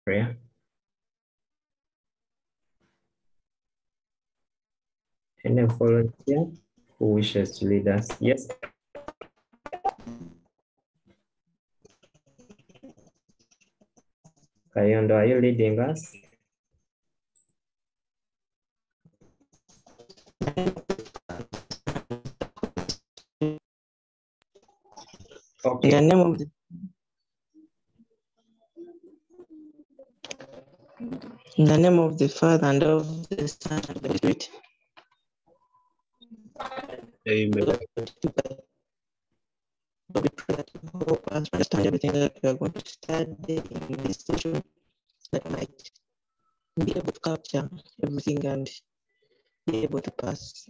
prayer? Any volunteer who wishes to lead us? Yes. Kayondo, are you leading us? Okay. In the name of the Father and of the Son and of the Spirit. Amen. We pray that you help us understand everything that we are going to study in this session, that might be able to capture everything and be able to pass.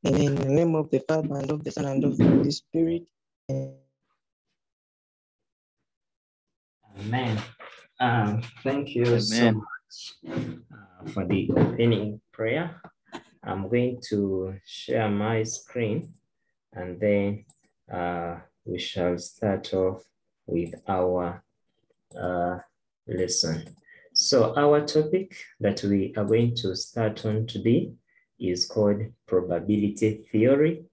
And in the name of the Father and of the Son and of the Holy Spirit. Amen. Thank you so Amen. much for the opening prayer. I'm going to share my screen and then we shall start off with our lesson. So our topic that we are going to start on today is called probability theory.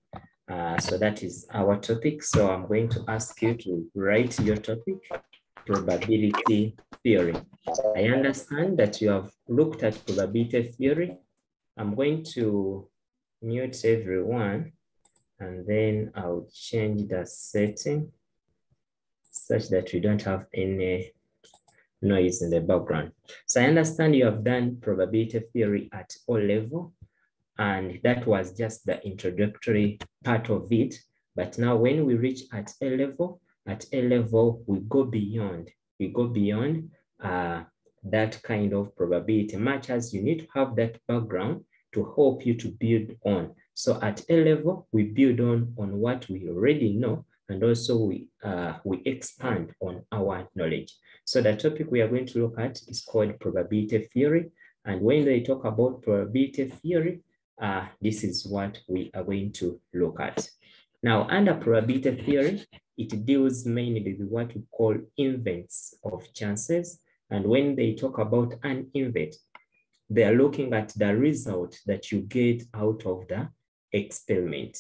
So that is our topic. So I'm going to ask you to write your topic, probability theory. I understand that you have looked at probability theory. I'm going to mute everyone and then I'll change the setting such that we don't have any noise in the background. So I understand you have done probability theory at O level, and that was just the introductory part of it. But now when we reach at A level, we go beyond. We go beyond that kind of probability, much as you need to have that background to help you to build on. So at A level, we build on what we already know, and also we expand on our knowledge. So the topic we are going to look at is called probability theory. And when they talk about probability theory, this is what we are going to look at. Now, under probability theory, it deals mainly with what we call events of chances. And when they talk about an event, they are looking at the result that you get out of the experiment.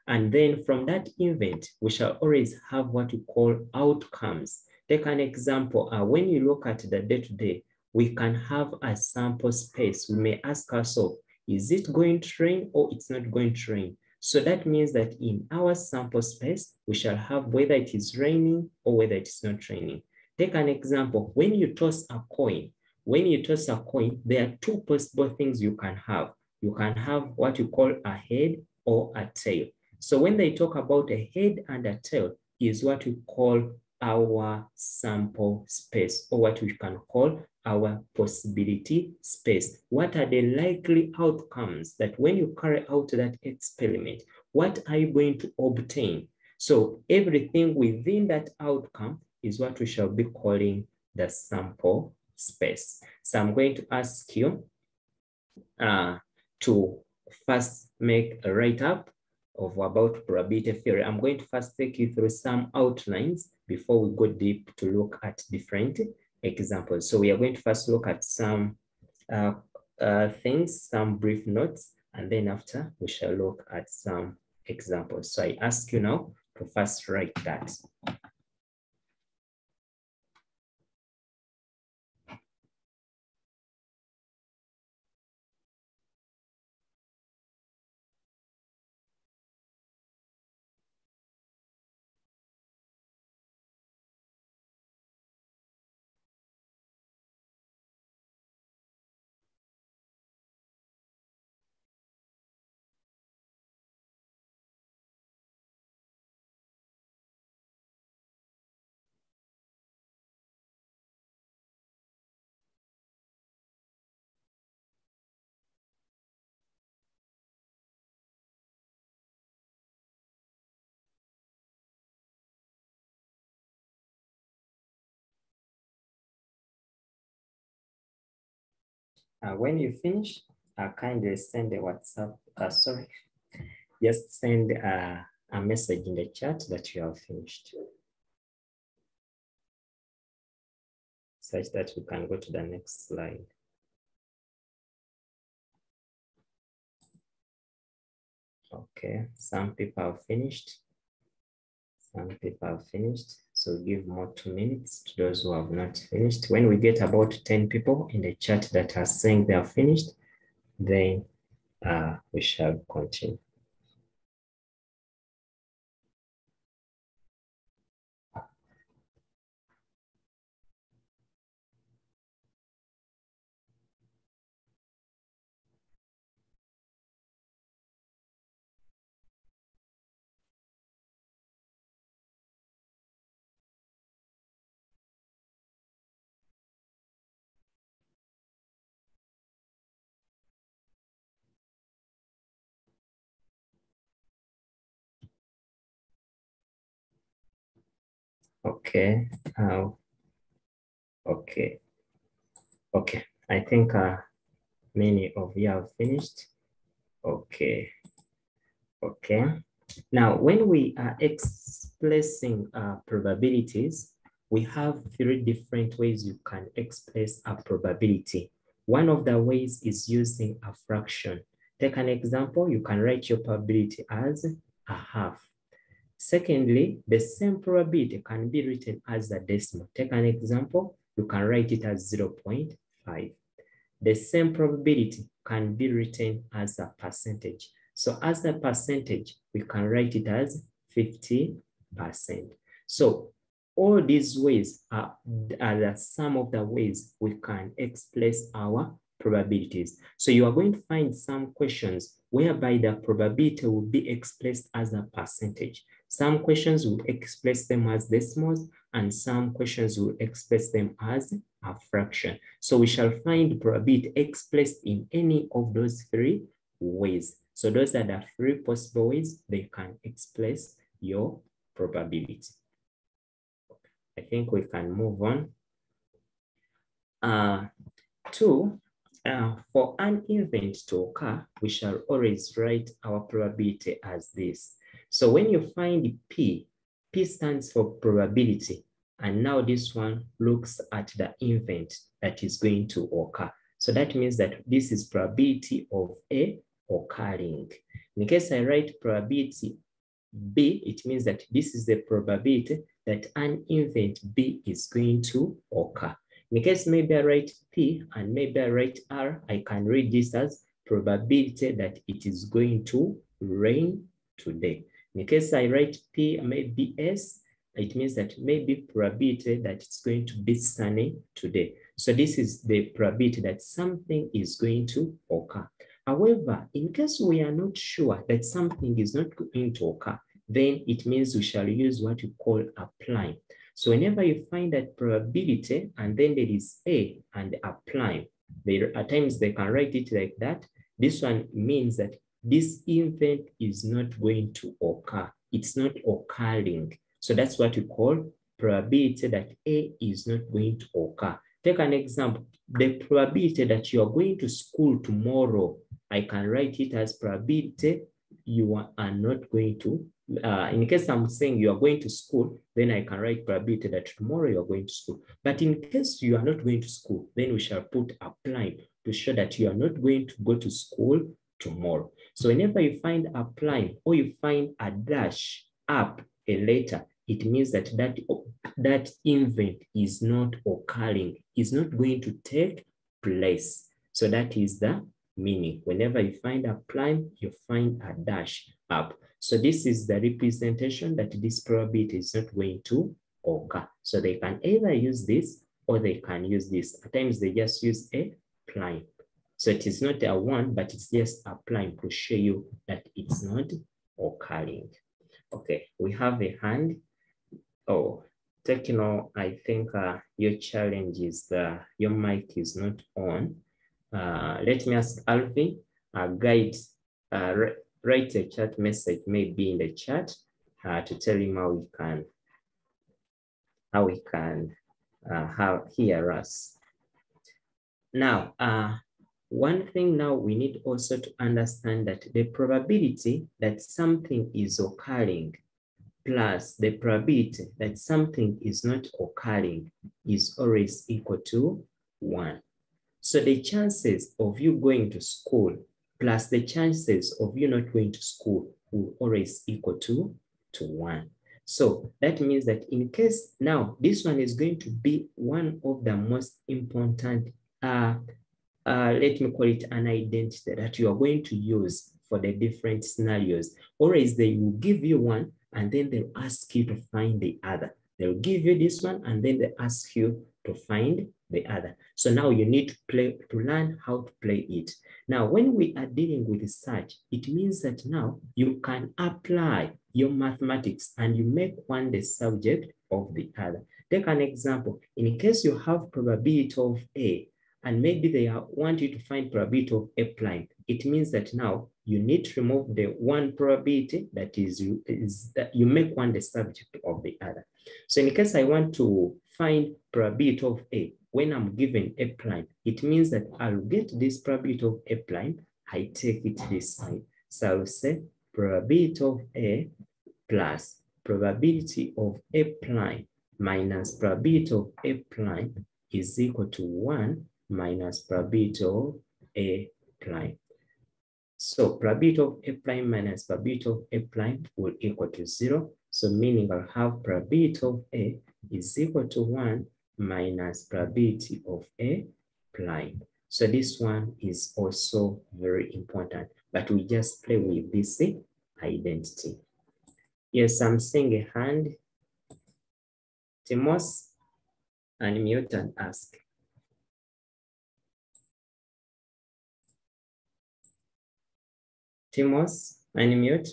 And then from that event, we shall always have what we call outcomes. Take an example. When you look at the day-to-day, we can have a sample space. We may ask ourselves, is it going to rain or it's not going to rain? So that means that in our sample space, we shall have whether it is raining or whether it's not raining. Take an example. When you toss a coin, there are two possible things you can have. You can have what you call a head or a tail. So when they talk about a head and a tail is what we call our sample space, or what we can call our possibility space. What are the likely outcomes that when you carry out that experiment, what are you going to obtain? So everything within that outcome is what we shall be calling the sample space. So I'm going to ask you to first make a write-up of about probability theory. I'm going to first take you through some outlines before we go deep to look at different examples. So we are going to first look at some things, some brief notes, and then after we shall look at some examples. So I ask you now to first write that. When you finish, kindly send a WhatsApp, just send a message in the chat that you have finished. such that we can go to the next slide. Okay, some people have finished. Some people have finished. So give more 2 minutes to those who have not finished. When we get about 10 people in the chat that are saying they are finished, then we shall continue. Okay. Okay. Okay. I think many of you have finished. Okay. Okay. Now, when we are expressing probabilities, we have 3 different ways you can express a probability. One of the ways is using a fraction. Take an example, you can write your probability as a half. Secondly, the same probability can be written as a decimal. Take an example, you can write it as 0.5. The same probability can be written as a percentage. So as a percentage, we can write it as 50%. So all these ways are some of the ways we can express our probabilities. So you are going to find some questions whereby the probability will be expressed as a percentage. Some questions will express them as decimals, and some questions will express them as a fraction. So we shall find probability expressed in any of those 3 ways. So those are the 3 possible ways they can express your probability. I think we can move on. For an event to occur, we shall always write our probability as this. So when you find P, P stands for probability. And now this one looks at the event that is going to occur. So that means that this is probability of A occurring. In case I write probability B, it means that this is the probability that an event B is going to occur. In case maybe I write P and maybe I write R, I can read this as probability that it is going to rain today. In case I write P, maybe S, it means that maybe probability that it's going to be sunny today. So this is the probability that something is going to occur. However, in case we are not sure that something is not going to occur, then it means we shall use what we call applying. So whenever you find that probability and then there is A and applying, at times they can write it like that. This one means that this event is not going to occur. It's not occurring. So that's what we call probability that A is not going to occur. Take an example, the probability that you are going to school tomorrow, I can write it as probability you are not going to. In case I'm saying you are going to school, then I can write probability that tomorrow you are going to school. But in case you are not going to school, then we shall put applying to show that you are not going to go to school tomorrow. So whenever you find applying or you find a dash up a letter, it means that that event is not occurring, is not going to take place. So that is the meaning. Whenever you find applying, you find a dash up. So this is the representation that this probability is not going to occur. So they can either use this or they can use this. At times they just use a applying. So it is not a 1, but it's just applying to show you that it's not occurring. Okay, we have a hand. Oh, Techno, I think your challenge is your mic is not on. Let me ask Alvin, guide, write a chat message, maybe in the chat, to tell him how he can hear us. Now, one thing now we need also to understand that the probability that something is occurring, plus the probability that something is not occurring is always equal to 1. So the chances of you going to school plus the chances of you not going to school will always equal to 1. So that means that in case now this one is going to be one of the most important, let me call it an identity that you are going to use for the different scenarios. Always they will give you one and then they'll ask you to find the other. They'll give you this one and then they ask you to find the other. So now you need to learn how to play it. Now, when we are dealing with search, it means that now you can apply your mathematics and you make one the subject of the other. Take an example. In case you have probability of A, and maybe they want you to find probability of A prime, it means that now you need to remove the one probability that is that you make one the subject of the other. So in case I want to find probability of A, when I'm given A prime, it means that I'll get this probability of A prime, I take it this side. So I'll say probability of A plus probability of A prime minus probability of A prime is equal to 1 minus probability of A prime. So probability of A prime minus probability of A prime will equal to 0. So meaning I'll have probability of A is equal to 1 minus probability of A prime. So this one is also very important, but we just play with this identity. Yes, I'm seeing a hand. Timos, unmute and ask. Timos, unmute.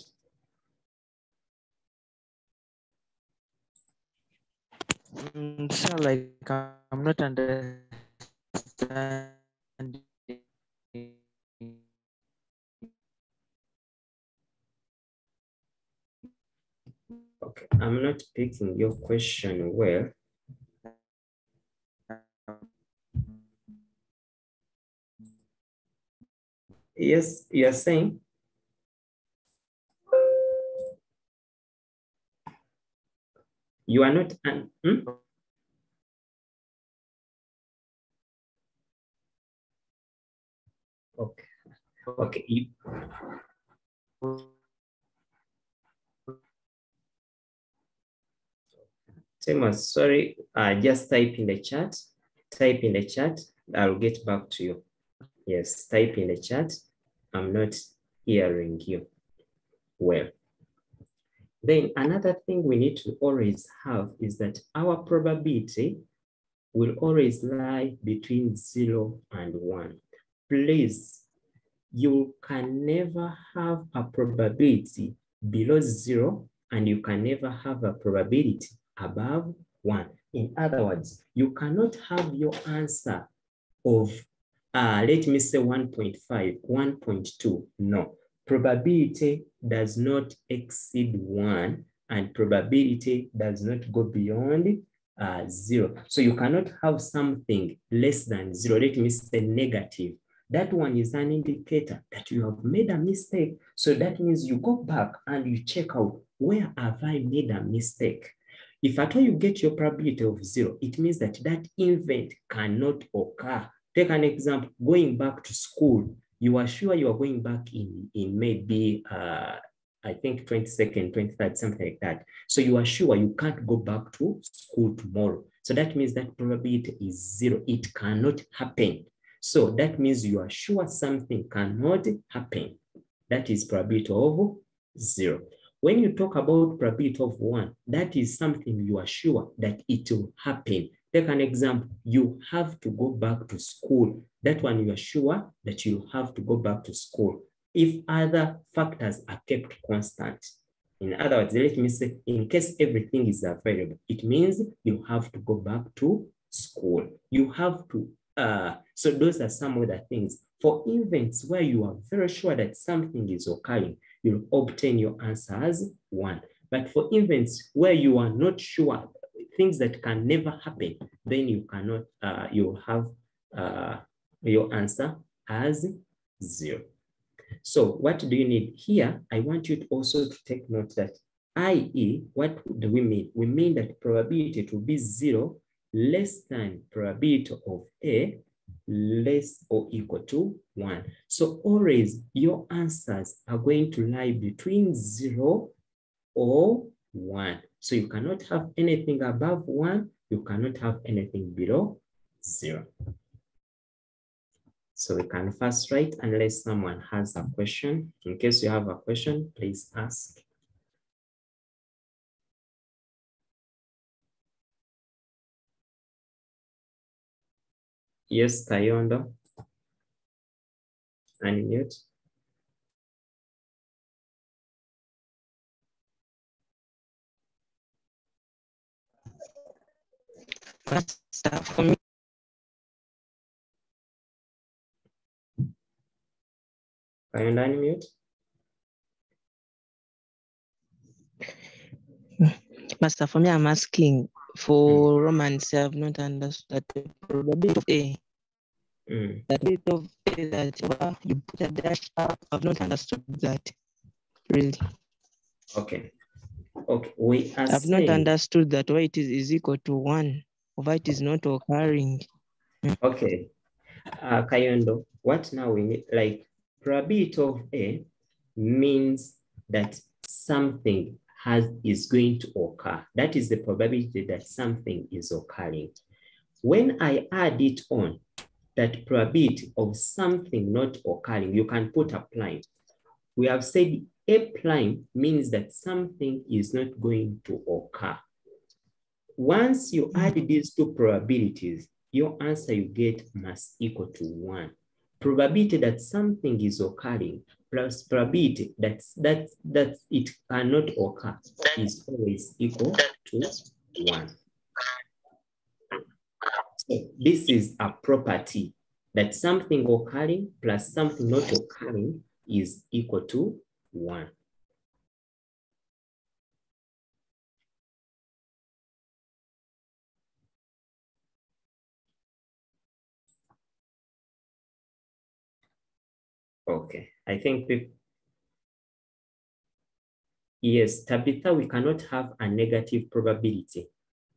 So like I'm not understanding. Okay, I'm not picking your question well. Yes, you are saying? You are not, Okay, okay. Timos, sorry, just type in the chat. Type in the chat, I'll get back to you. Yes, type in the chat. I'm not hearing you well. Then another thing we need to always have is that our probability will always lie between 0 and 1. Please, you can never have a probability below 0 and you can never have a probability above 1. In other words, you cannot have your answer of, let me say 1.5, 1.2. No, probability does not exceed 1 and probability does not go beyond 0. So you cannot have something less than 0. Let me say negative. That one is an indicator that you have made a mistake. So that means you go back and you check out, where have I made a mistake? If at all you get your probability of 0, it means that that event cannot occur. Take an example, going back to school. You are sure you are going back in maybe, I think 22nd, 23rd, something like that. So you are sure you can't go back to school tomorrow. So that means that probability is 0. It cannot happen. So that means you are sure something cannot happen. That is probability of 0. When you talk about probability of 1, that is something you are sure that it will happen. Take an example, you have to go back to school. That one you are sure that you have to go back to school if other factors are kept constant. In other words, let me say, in case everything is available, it means you have to go back to school. You have to, so those are some of the things. For events where you are very sure that something is occurring, you'll obtain your answer as 1. But for events where you are not sure, things that can never happen, then you cannot, you'll have your answer as 0. So what do you need here? I want you to also to take note that i.e., what do we mean? We mean that probability to be 0 less than probability of A less or equal to 1. So always your answers are going to lie between 0 or 1. So you cannot have anything above 1. You cannot have anything below 0. So we can first write unless someone has a question. In case you have a question, please ask. Yes, Kayondo. Unmute. Master, for me, Kayondo, unmute. Master, for me, I'm asking for Romans. I have not understood that the probability of A. That bit of A that you put a dash up. I've not understood that. Really. Okay. Okay. We are I've not saying, understood that why it is equal to 1, or why it is not occurring. okay. Kayondo, what now we need, like probability of A means that something is going to occur. That is the probability that something is occurring. When I add it on, that probability of something not occurring, you can put a prime. We have said A prime means that something is not going to occur. Once you add these two probabilities, your answer you get must equal to 1. Probability that something is occurring plus probability that it cannot occur is always equal to 1. So this is a property that something occurring plus something not occurring is equal to 1. Okay, I think yes, Tabitha, we cannot have a negative probability.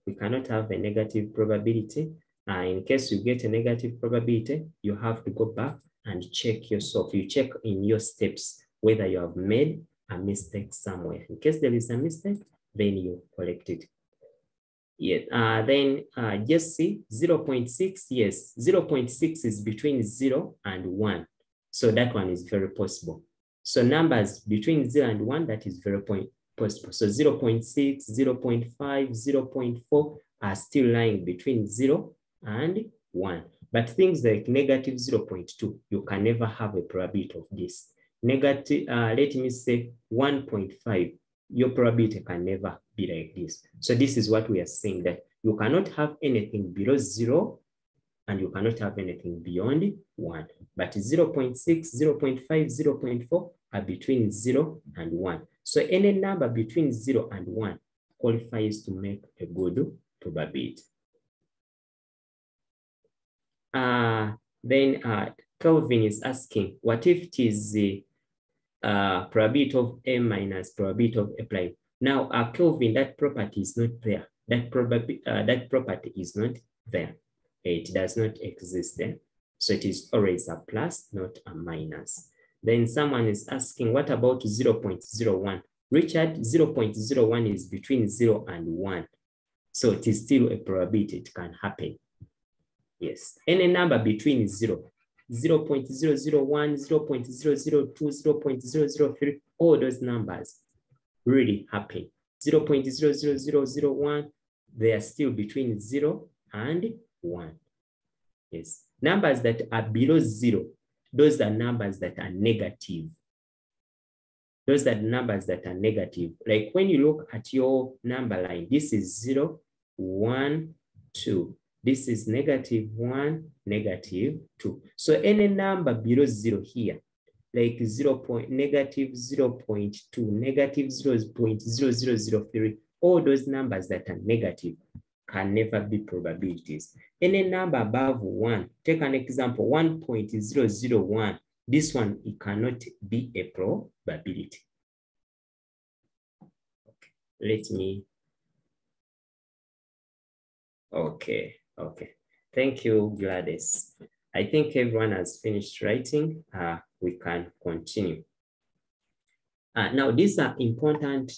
We cannot have a negative probability. In case you get a negative probability, you have to go back and check yourself. You check in your steps whether you have made a mistake somewhere. In case there is a mistake, then you correct it. Yeah. Then just see 0.6. Yes, 0.6 is between 0 and 1. So that one is very possible. So numbers between 0 and 1, that is very possible. So 0.6, 0.5, 0.4 are still lying between 0 and 1. But things like negative 0.2, you can never have a probability of this. Negative, let me say 1.5, your probability can never be like this. So this is what we are saying, that you cannot have anything below 0 and you cannot have anything beyond 1. But 0.6, 0.5, 0.4 are between 0 and 1. So any number between 0 and 1 qualifies to make a good probability. Then Kelvin is asking, what if it is the probability of A minus probability of A prime? Now, Kelvin, that property is not there. That property is not there. It does not exist there. So it is always a plus, not a minus. Then someone is asking, what about 0.01? Richard, 0.01 is between 0 and 1. So it is still a probability, it can happen. Yes, any number between 0, 0.001, 0.002, 0.003, all those numbers really happen. 0.00001, they are still between 0 and 1. Yes, numbers that are below 0, those are numbers that are negative. Those are numbers that are negative. Like when you look at your number line, this is 0, 1, 2. This is negative 1, negative 2. So any number below 0 here, like negative 0.2, negative 0.0003, all those numbers that are negative can never be probabilities. Any number above 1, take an example, 1.001. This one, it cannot be a probability. Okay. let me, okay. Thank you, Gladys. I think everyone has finished writing. We can continue. Now, these are important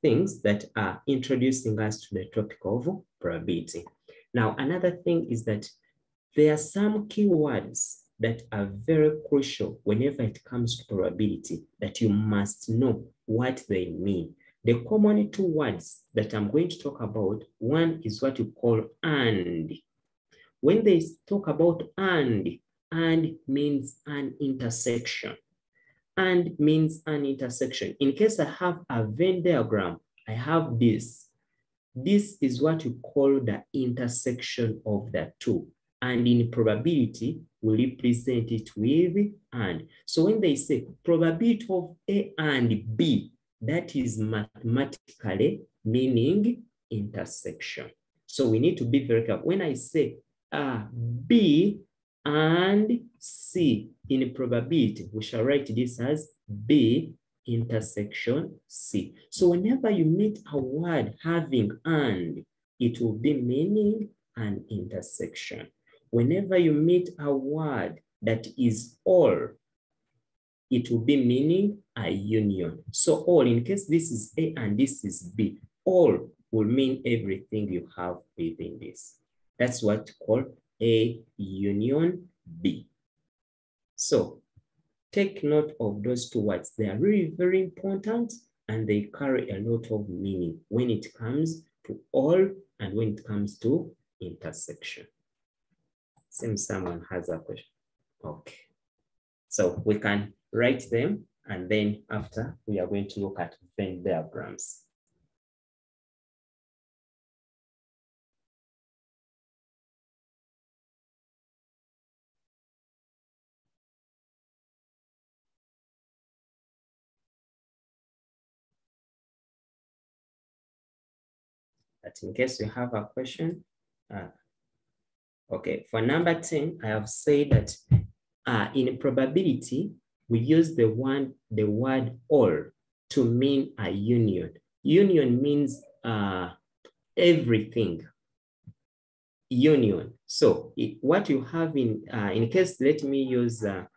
things that are introducing us to the topic of probability. Now, another thing is that there are some keywords that are very crucial whenever it comes to probability that you must know what they mean. The common two words that I'm going to talk about, one is what you call and. When they talk about and means an intersection. And means an intersection. In case I have a Venn diagram, I have this. This is what you call the intersection of the two. And in probability, we represent it with and. So when they say probability of A and B, that is mathematically meaning intersection. So we need to be very careful. When I say B and C in probability, we shall write this as B intersection C. So whenever you meet a word having and, it will be meaning an intersection. Whenever you meet a word that is or, it will be meaning a union. So all, in case this is A and this is B, all will mean everything you have within this. That's what you call A union B. So take note of those two words. They are really very important and they carry a lot of meaning when it comes to all and when it comes to intersection. Seems someone has a question. Okay. So we can write them and then after we are going to look at Venn diagrams. But in case you have a question, okay, for number 10, I have said that in probability, we use the word or to mean a union. Union means everything. Union. So what you have in case, let me use an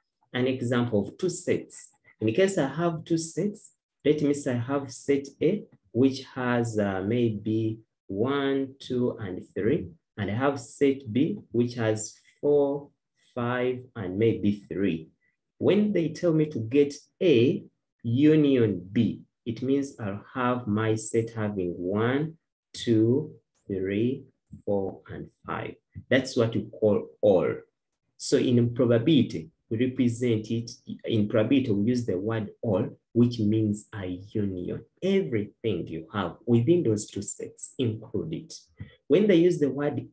example of two sets. In case I have two sets, let me say I have set A, which has maybe 1, 2, and 3. And I have set B, which has 4, 5, and maybe 3. When they tell me to get A union B, it means I'll have my set having 1, 2, 3, 4, and 5. That's what you call all. So in probability, we represent it. In probability, we use the word all, which means a union. Everything you have within those two sets, include it. When they use the word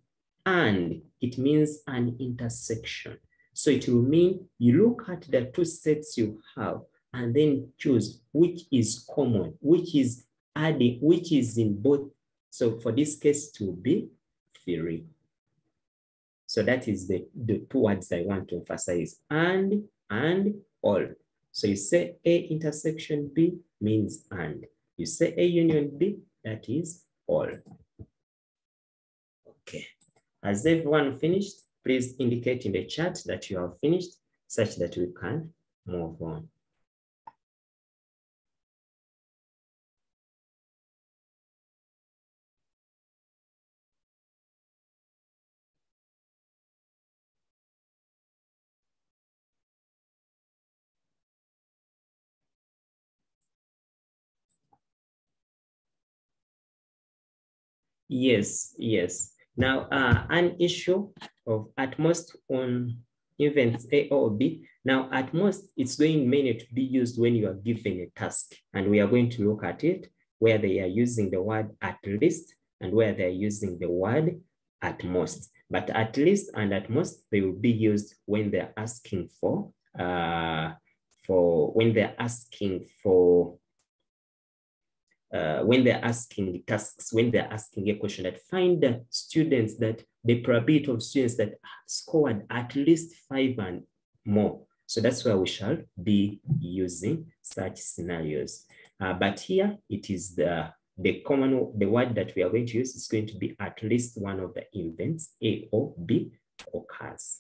and, it means an intersection. So it will mean you look at the two sets you have and then choose which is common, which is adding, which is in both. So for this case, it will be 3. So that is the two words I want to emphasize, and all. So you say A intersection B means and. You say A union B, that is all. Okay. Has everyone finished? Please indicate in the chat that you have finished such that we can move on. Yes. Now, an issue of at most on events A or B. Now, at most, it's going mainly to be used when you are given a task. And we are going to look at it where they are using the word at least and where they're using the word at most. But at least and at most, they will be used when they're asking when they're asking the tasks, when they're asking a question that find the students that the probability of students that scored at least 5 and more. So that's where we shall be using such scenarios. But here it is the the word that we are going to use is going to be at least one of the events, A or B, occurs.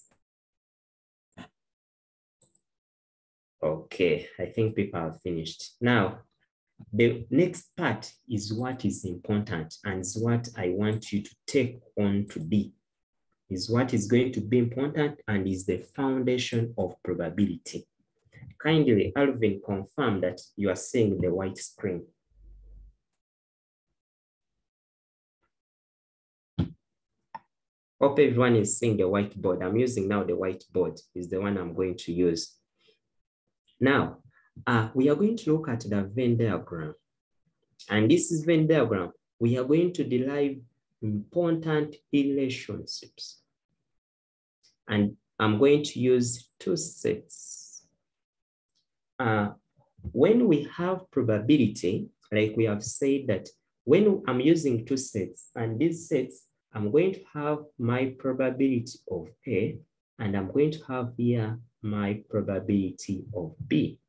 Okay, I think people have finished. Now, the next part is what is important and is what I want you to take on today. Is what is going to be important and is the foundation of probability. Kindly, Alvin, confirm that you are seeing the white screen. Hope everyone is seeing the whiteboard. I'm using now the whiteboard, is the one I'm going to use. Now, we are going to look at the Venn diagram. And this is Venn diagram. We are going to derive important relationships. And I'm going to use two sets. When we have probability, like we have said that when I'm using two sets, and these sets, I'm going to have my probability of A, and I'm going to have here my probability of B.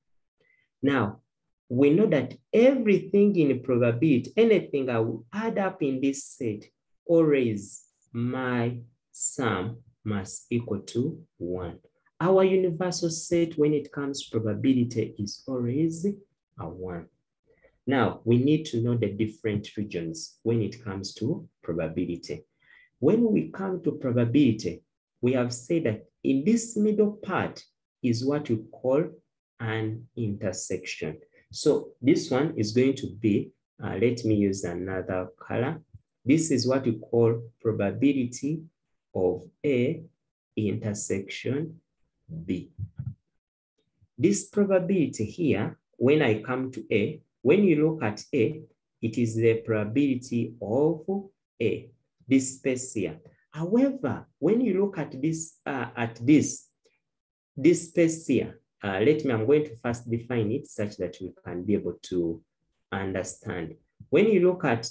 Now, we know that everything in probability, anything I will add up in this set, always my sum must equal to 1. Our universal set when it comes to probability is always a 1. Now, we need to know the different regions when it comes to probability. When we come to probability, we have said that in this middle part is what we call an intersection. So this one is going to be, let me use another color. This is what we call probability of A intersection B. This probability here, when I come to A, when you look at A, it is the probability of A, this space here. However, when you look at this, this space here, I'm going to first define it such that we can be able to understand. When you look at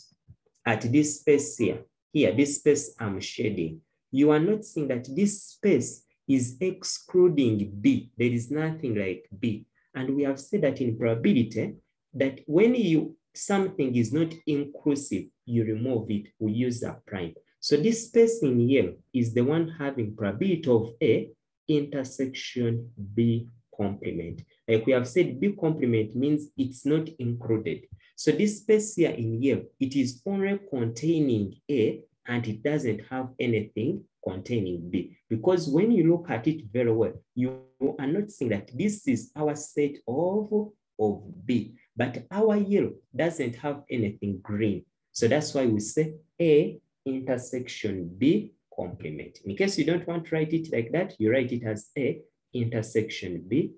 this space here, this space I'm shading, you are noticing that this space is excluding B. There is nothing like B. And we have said that in probability, that when something is not inclusive, you remove it, we use a prime. So this space in yellow is the one having probability of A intersection B complement. Like we have said, B complement means it's not included. So this space here in yellow, it is only containing A and it doesn't have anything containing B. Because when you look at it very well, you are noticing that this is our set of B, but our yellow doesn't have anything green. So that's why we say A intersection B complement. In case you don't want to write it like that, you write it as A intersection B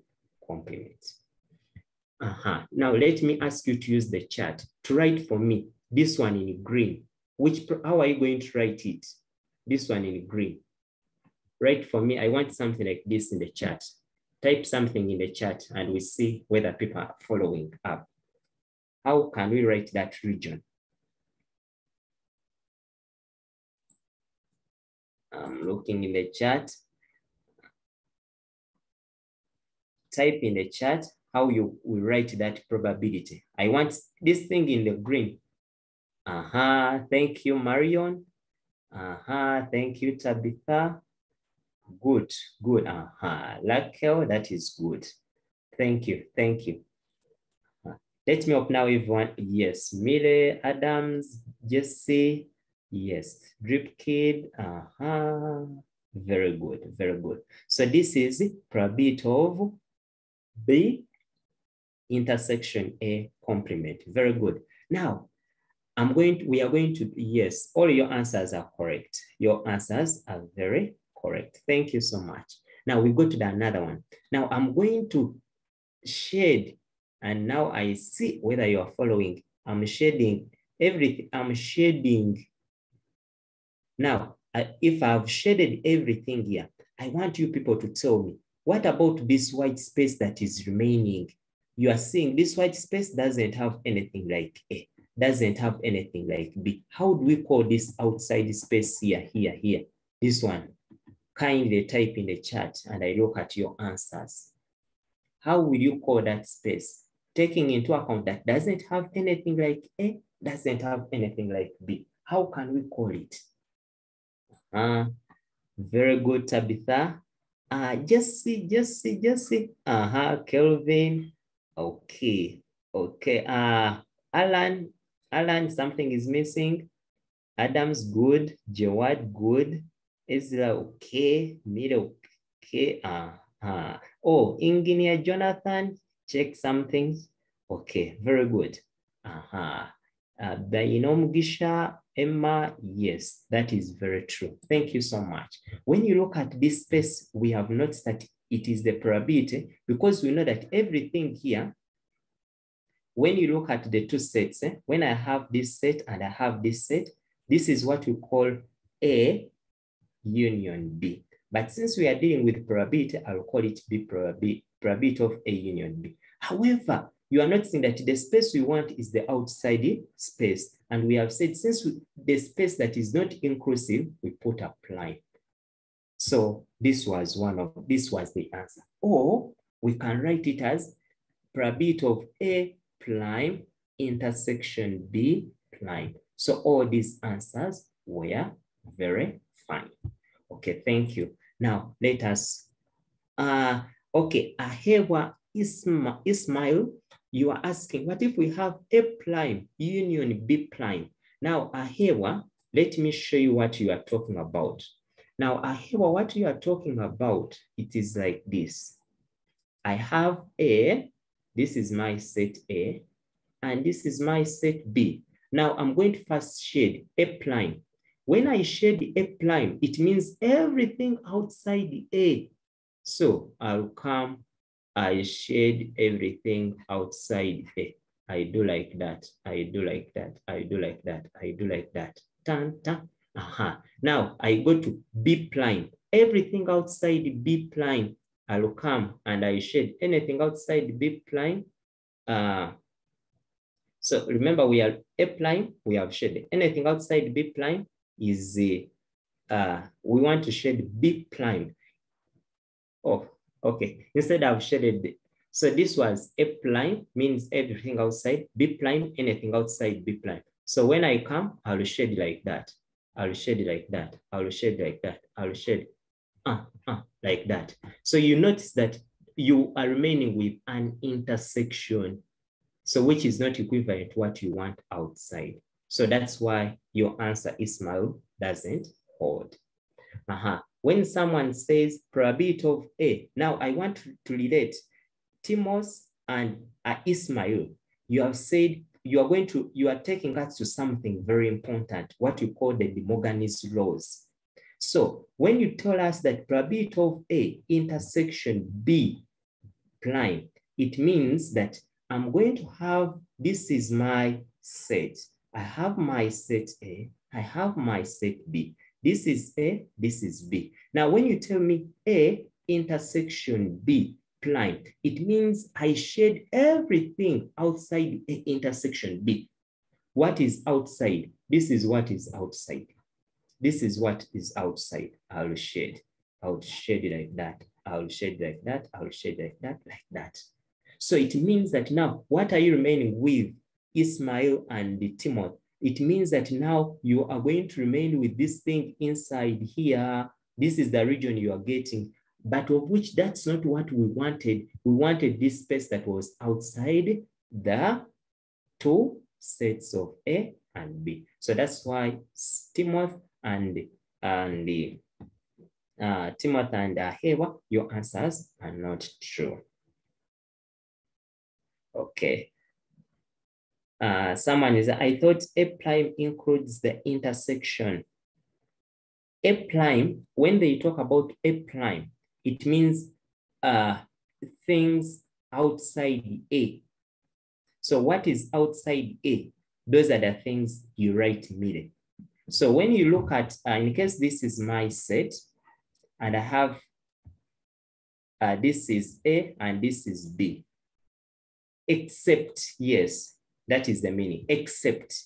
complement. Now let me ask you to use the chart to write for me this one in green. How are you going to write it? This one in green. Write for me. I want something like this in the chat. Type something in the chat and we see whether people are following up. How can we write that region? I'm looking in the chat. Type in the chat how you will write that probability. I want this thing in the green. Thank you, Marion. Thank you, Tabitha. Good. Lakel, that is good. Thank you. Let me up now, everyone. Yes, Mile, Adams, Jesse, yes, Drip Kid, very good. So this is probability of B intersection A complement. Very good. Now, we are going to, yes, all your answers are correct. Your answers are very correct. Thank you so much. Now we go to another one. Now I'm going to shade, and now I see whether you are following. I'm shading everything. Now, if I've shaded everything here, I want you people to tell me, what about this white space that is remaining? You are seeing this white space doesn't have anything like A, doesn't have anything like B. How do we call this outside space here? This one. Kindly type in the chat and I look at your answers. How will you call that space? Taking into account that doesn't have anything like A, doesn't have anything like B. How can we call it? Very good, Tabitha. Jesse. Kelvin. Okay. Alan, something is missing. Adam's good. Jawad, good. Ezra, okay. Mira, okay. Oh, Engineer Jonathan, check something. Okay, very good. Dainom Gisha, Emma, yes, that is very true. Thank you so much. When you look at this space, we have noticed that it is the probability because we know that everything here, when you look at the two sets, when I have this set and I have this set, this is what we call A union B. But since we are dealing with probability, I'll call it B probability of A union B. However, you are noticing that the space we want is the outside space. And we have said, since the space that is not inclusive, we put a prime. So this was the answer. Or we can write it as probability of A prime intersection B prime. So all these answers were very fine. Okay, thank you. Now let us, okay, Ahewa Ismail, you are asking, what if we have A prime union B prime? Now Ahewa, let me show you what you are talking about. Now Ahewa, what you are talking about, it is like this. I have A, this is my set A, and this is my set B. Now I'm going to first shade A prime. When I shade A prime, it means everything outside A. So I'll come, I shade everything outside A. I do like that, I do like that, I do like that, I do like that. Tan, tan. Now I go to B prime. Everything outside B prime, I'll come and I shade anything outside B prime. So remember, we are A prime, we have shaded. Anything outside B prime is, we want to shade B prime. Oh, okay. Instead I've shaded, so this was A prime, means everything outside, B prime, anything outside B prime. So when I come, I'll shade like that. I'll shade like that. I'll shade like that. I'll shade like that. So you notice that you are remaining with an intersection, so which is not equivalent to what you want outside. So that's why your answer, Ismail, doesn't hold. When someone says probability of A, now I want to relate Timos and Ismail. You have said you are taking us to something very important, what you call the De Morgan's laws. So when you tell us that probability of A intersection B prime, it means that I'm going to have, this is my set. I have my set A, I have my set B. This is A, this is B. Now, when you tell me A intersection B prime, it means I shade everything outside A intersection B. What is outside? This is what is outside. This is what is outside. I'll shade it like that. I'll shade like that. I'll shade like that, like that. So it means that now, what are you remaining with, Ismail and Timothy? It means that now you are going to remain with this thing inside here. This is the region you are getting, but of which that's not what we wanted. We wanted this space that was outside the two sets of A and B. So that's why Timothy and Hewa, your answers are not true. Okay. Someone is, I thought A prime includes the intersection. A prime, when they talk about A prime, it means things outside A. So what is outside A? Those are the things you write middle. So when you look at, in case this is my set, and I have, this is A and this is B. Except, yes, that is the meaning, except.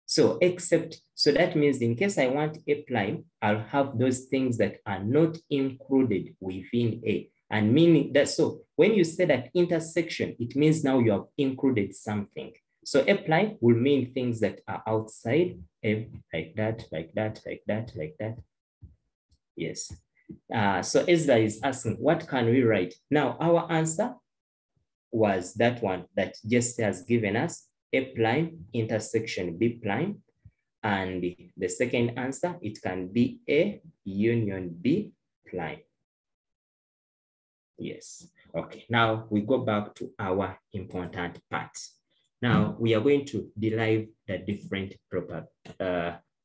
So except, so that means in case I want A prime, I'll have those things that are not included within A. And meaning that, so when you say that intersection, it means now you have included something. So A prime will mean things that are outside, like that, like that, like that, like that. Yes. So Ezra is asking, what can we write? Now, our answer was that one that Jesse has given us, A prime intersection B prime. And the second answer, it can be A union B prime. Yes. Okay. Now we go back to our important part. Now we are going to derive the different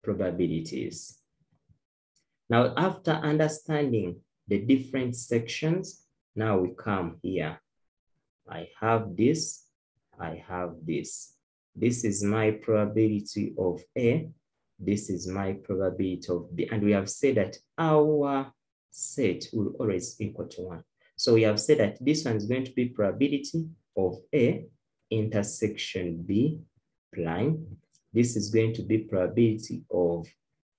probabilities. Now, after understanding the different sections, now we come here. I have this, I have this. This is my probability of A. This is my probability of B. And we have said that our set will always equal to 1. So we have said that this one is going to be probability of A intersection B prime. This is going to be probability of,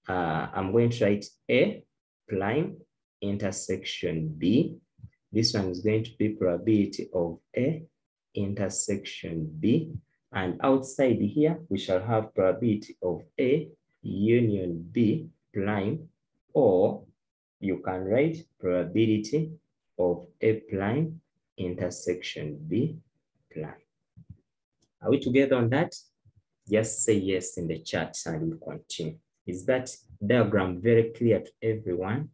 I'm going to write A prime intersection B. This one is going to be probability of A intersection B. And outside here, we shall have probability of A union B prime, or you can write probability of A prime intersection B prime. Are we together on that? Just say yes in the chat and we'll continue. Is that diagram very clear to everyone?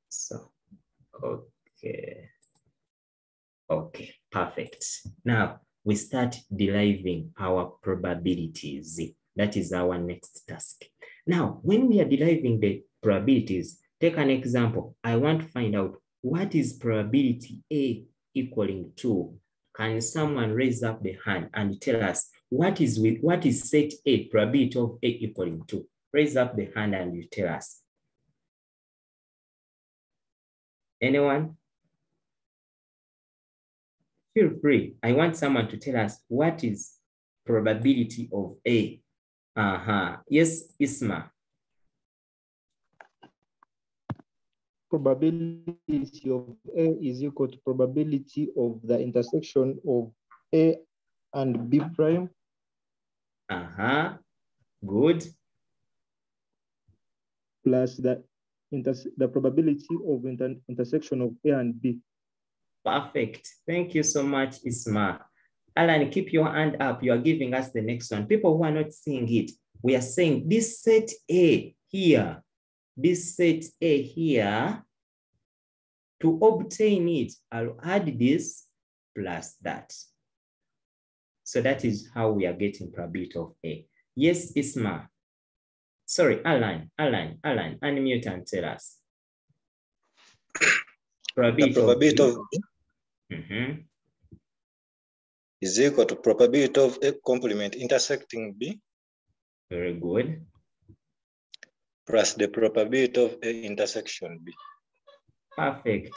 So, okay. Okay, perfect. Now we start deriving our probabilities. That is our next task. Now, when we are deriving the probabilities, take an example. I want to find out what is probability A equaling to. Can someone raise up the hand and tell us what is set A, probability of A equaling to? Raise up the hand and you tell us. Anyone? Feel free. I want someone to tell us what is probability of A. Yes, Isma. Probability of A is equal to probability of the intersection of A and B prime. Good. Plus the probability of intersection of A and B. Perfect. Thank you so much, Isma. Alan, keep your hand up. You are giving us the next one. People who are not seeing it, we are saying this set A here, this set A here, to obtain it, I'll add this plus that. So that is how we are getting probability of A. Yes, Isma. Sorry, Alan, unmute and tell us. Probability of is equal to probability of A complement intersecting B. Very good. Plus the probability of A intersection B. Perfect.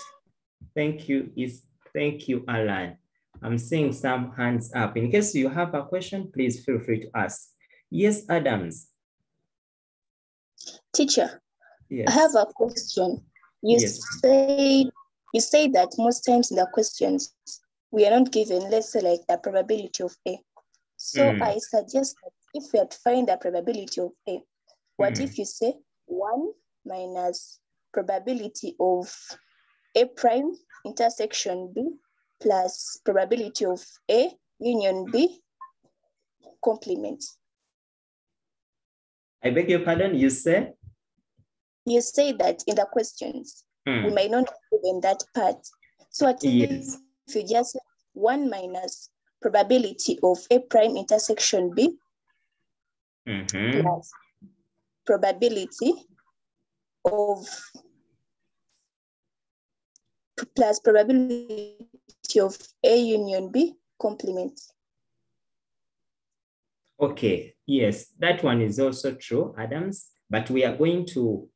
Thank you, Alan. I'm seeing some hands up. In case you have a question, please feel free to ask. Yes, Adams. Teacher, yes. I have a question. You say that most times in the questions, we are not given, let's say, like the probability of A. So I suggest that if we are to find the probability of A, what if you say 1 minus probability of A prime intersection B plus probability of A union B complement? I beg your pardon, you say? You say that in the questions, we might not be given that part. So what if you just say 1 minus probability of A prime intersection B plus probability of A union B complement. Okay, yes, that one is also true, Adams, but we are going to,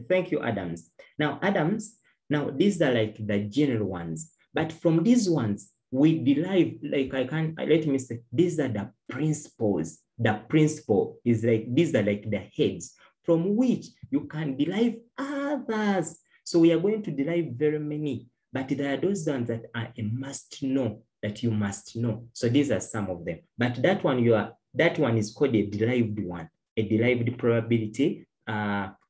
thank you, Adams. Now, Adams, now these are like the general ones, but from these ones, we derive, like let me say, these are the principles. The principle is like, these are like the heads from which you can derive others. So we are going to derive very many, but there are those ones that are a must know, that you must know. So these are some of them. But that one is called a derived one, a derived probability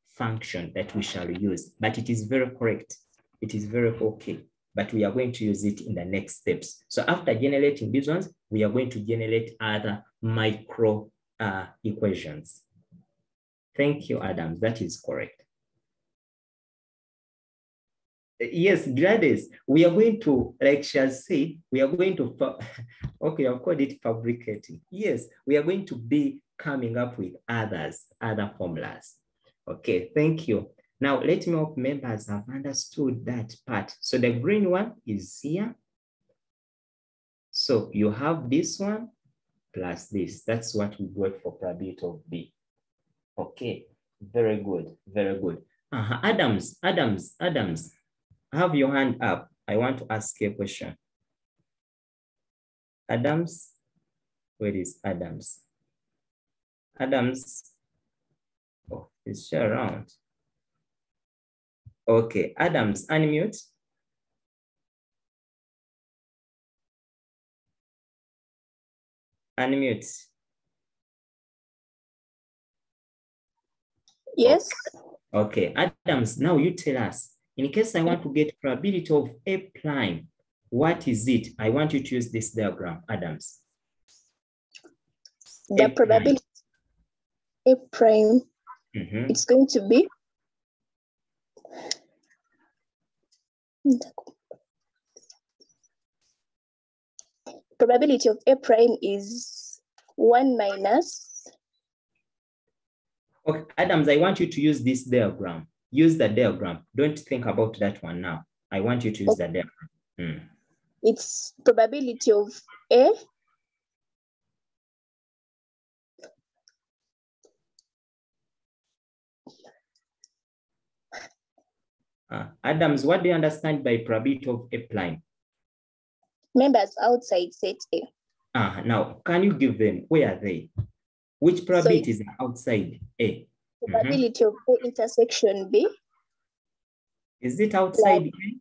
function that we shall use. But it is very correct. It is very okay. But we are going to use it in the next steps. So after generating these ones, we are going to generate other micro equations. Thank you, Adams. That is correct. Yes, Gladys, we are going to, like Shaz said, we are going to, okay, I've called it fabricating. Yes, we are going to be coming up with other formulas. Okay, thank you. Now, let me hope members have understood that part. So the green one is here. So you have this one plus this. That's what we got for probability of B. Okay, very good, very good. Adams. Have your hand up. I want to ask you a question. Adams, where is Adams? Adams, oh, is she around? Okay, Adams, unmute. Unmute. Yes. Okay, Adams, now you tell us, in case I want to get probability of A prime, what is it? I want you to use this diagram, Adams. The probability A prime, it's going to be probability of A prime is 1 minus. Okay, Adams, I want you to use this diagram. Use the diagram. Don't think about that one now. I want you to use the diagram. It's probability of A Adams, what do you understand by probability of A prime? Members outside set A. Now, can you give them, where are they? Which probabilities are outside A? Probability of A intersection B. Is it outside A?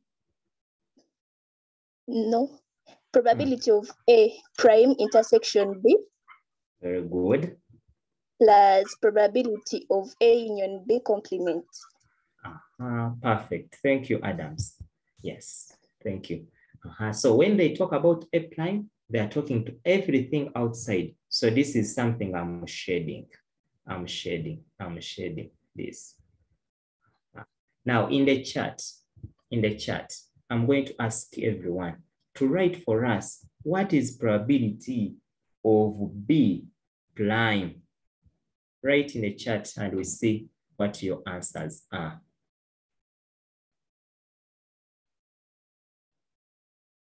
No. Probability of A prime intersection B. Very good. Plus probability of A union B complement. Perfect. Thank you, Adams. Yes, thank you. So when they talk about A prime, they are talking to everything outside. So this is something I'm shading. I'm shading this. Now in the chat, I'm going to ask everyone to write for us, what is probability of B prime? Write in the chat and we see what your answers are.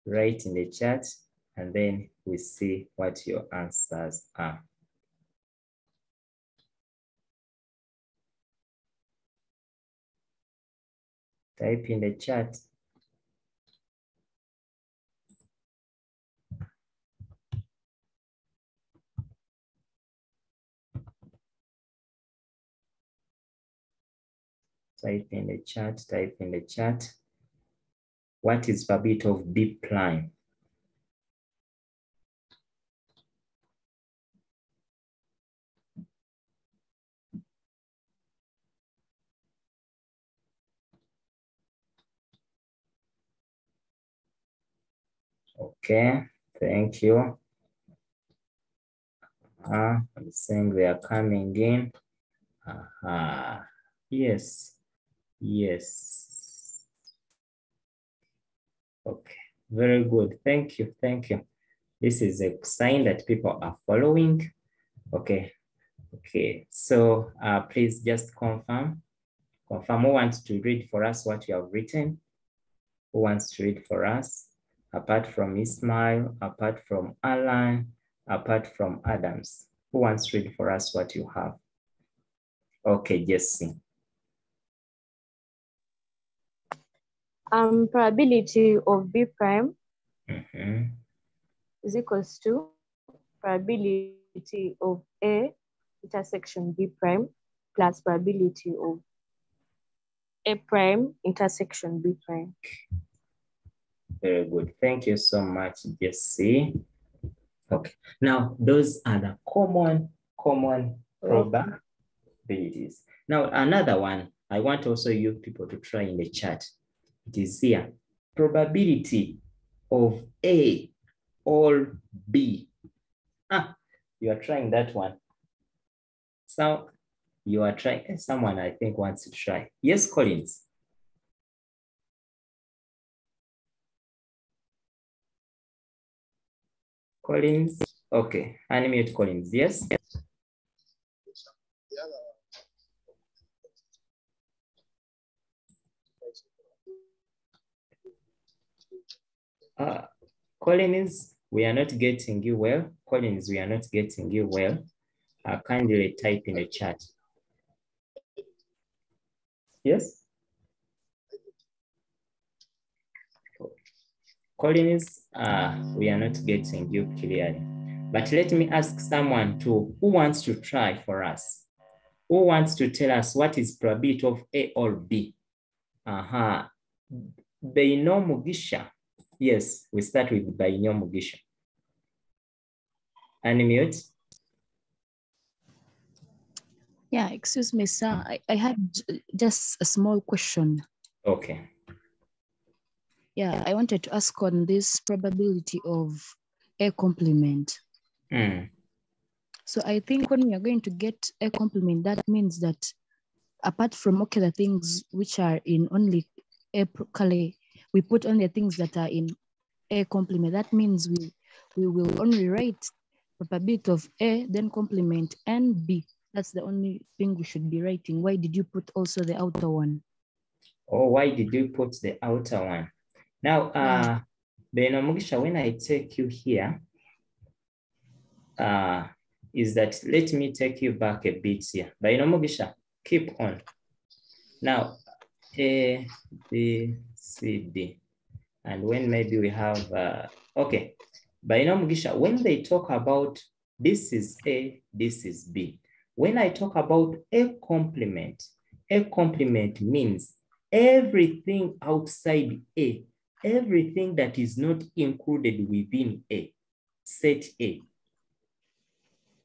Write in the chat and then we see what your answers are. Type in the chat. Type in the chat. What is probability of B prime? Okay, thank you. I'm saying they are coming in. Yes. Okay, very good. Thank you. This is a sign that people are following. Okay. So please just confirm. Who wants to read for us what you have written? Who wants to read for us? Apart from Ismail, apart from Alan, apart from Adams. Who wants to read for us what you have? Okay, Jesse. Probability of B prime is equals to probability of A intersection B prime plus probability of A prime intersection B prime. Very good. Thank you so much, Jesse. Okay. Now, those are the common probabilities. Now, another one, I want also you people to try in the chat. It is here. Probability of A or B. You are trying that one. So you are trying, someone I think wants to try. Yes, Collins. Collins, okay, unmute Collins, yes? Collins, we are not getting you well. Collins, we are not getting you well. Kindly type in the chat. Yes? Collins, we are not getting you clearly. But let me ask someone who wants to try for us. Who wants to tell us what is probability of A or B? Baino Mugisha. Yes, we start with Baino Mugisha. Unmute. Yeah, excuse me, sir. I had just a small question. Okay. Yeah, I wanted to ask on this probability of A complement. So I think when we are going to get A complement, that means that apart from the things which are in only A color, we put only things that are in A complement. That means we will only write probability of A, then complement, and B. That's the only thing we should be writing. Why did you put also the outer one? Oh, why did you put the outer one? Now, Beno Mugisha, when I take you here, is that, let me take you back a bit here. Beno Mugisha, keep on. Now, A, B, C, D. And when maybe we have, okay. Beno Mugisha, when they talk about this is A, this is B. When I talk about A complement means everything outside A, everything that is not included within A, set A,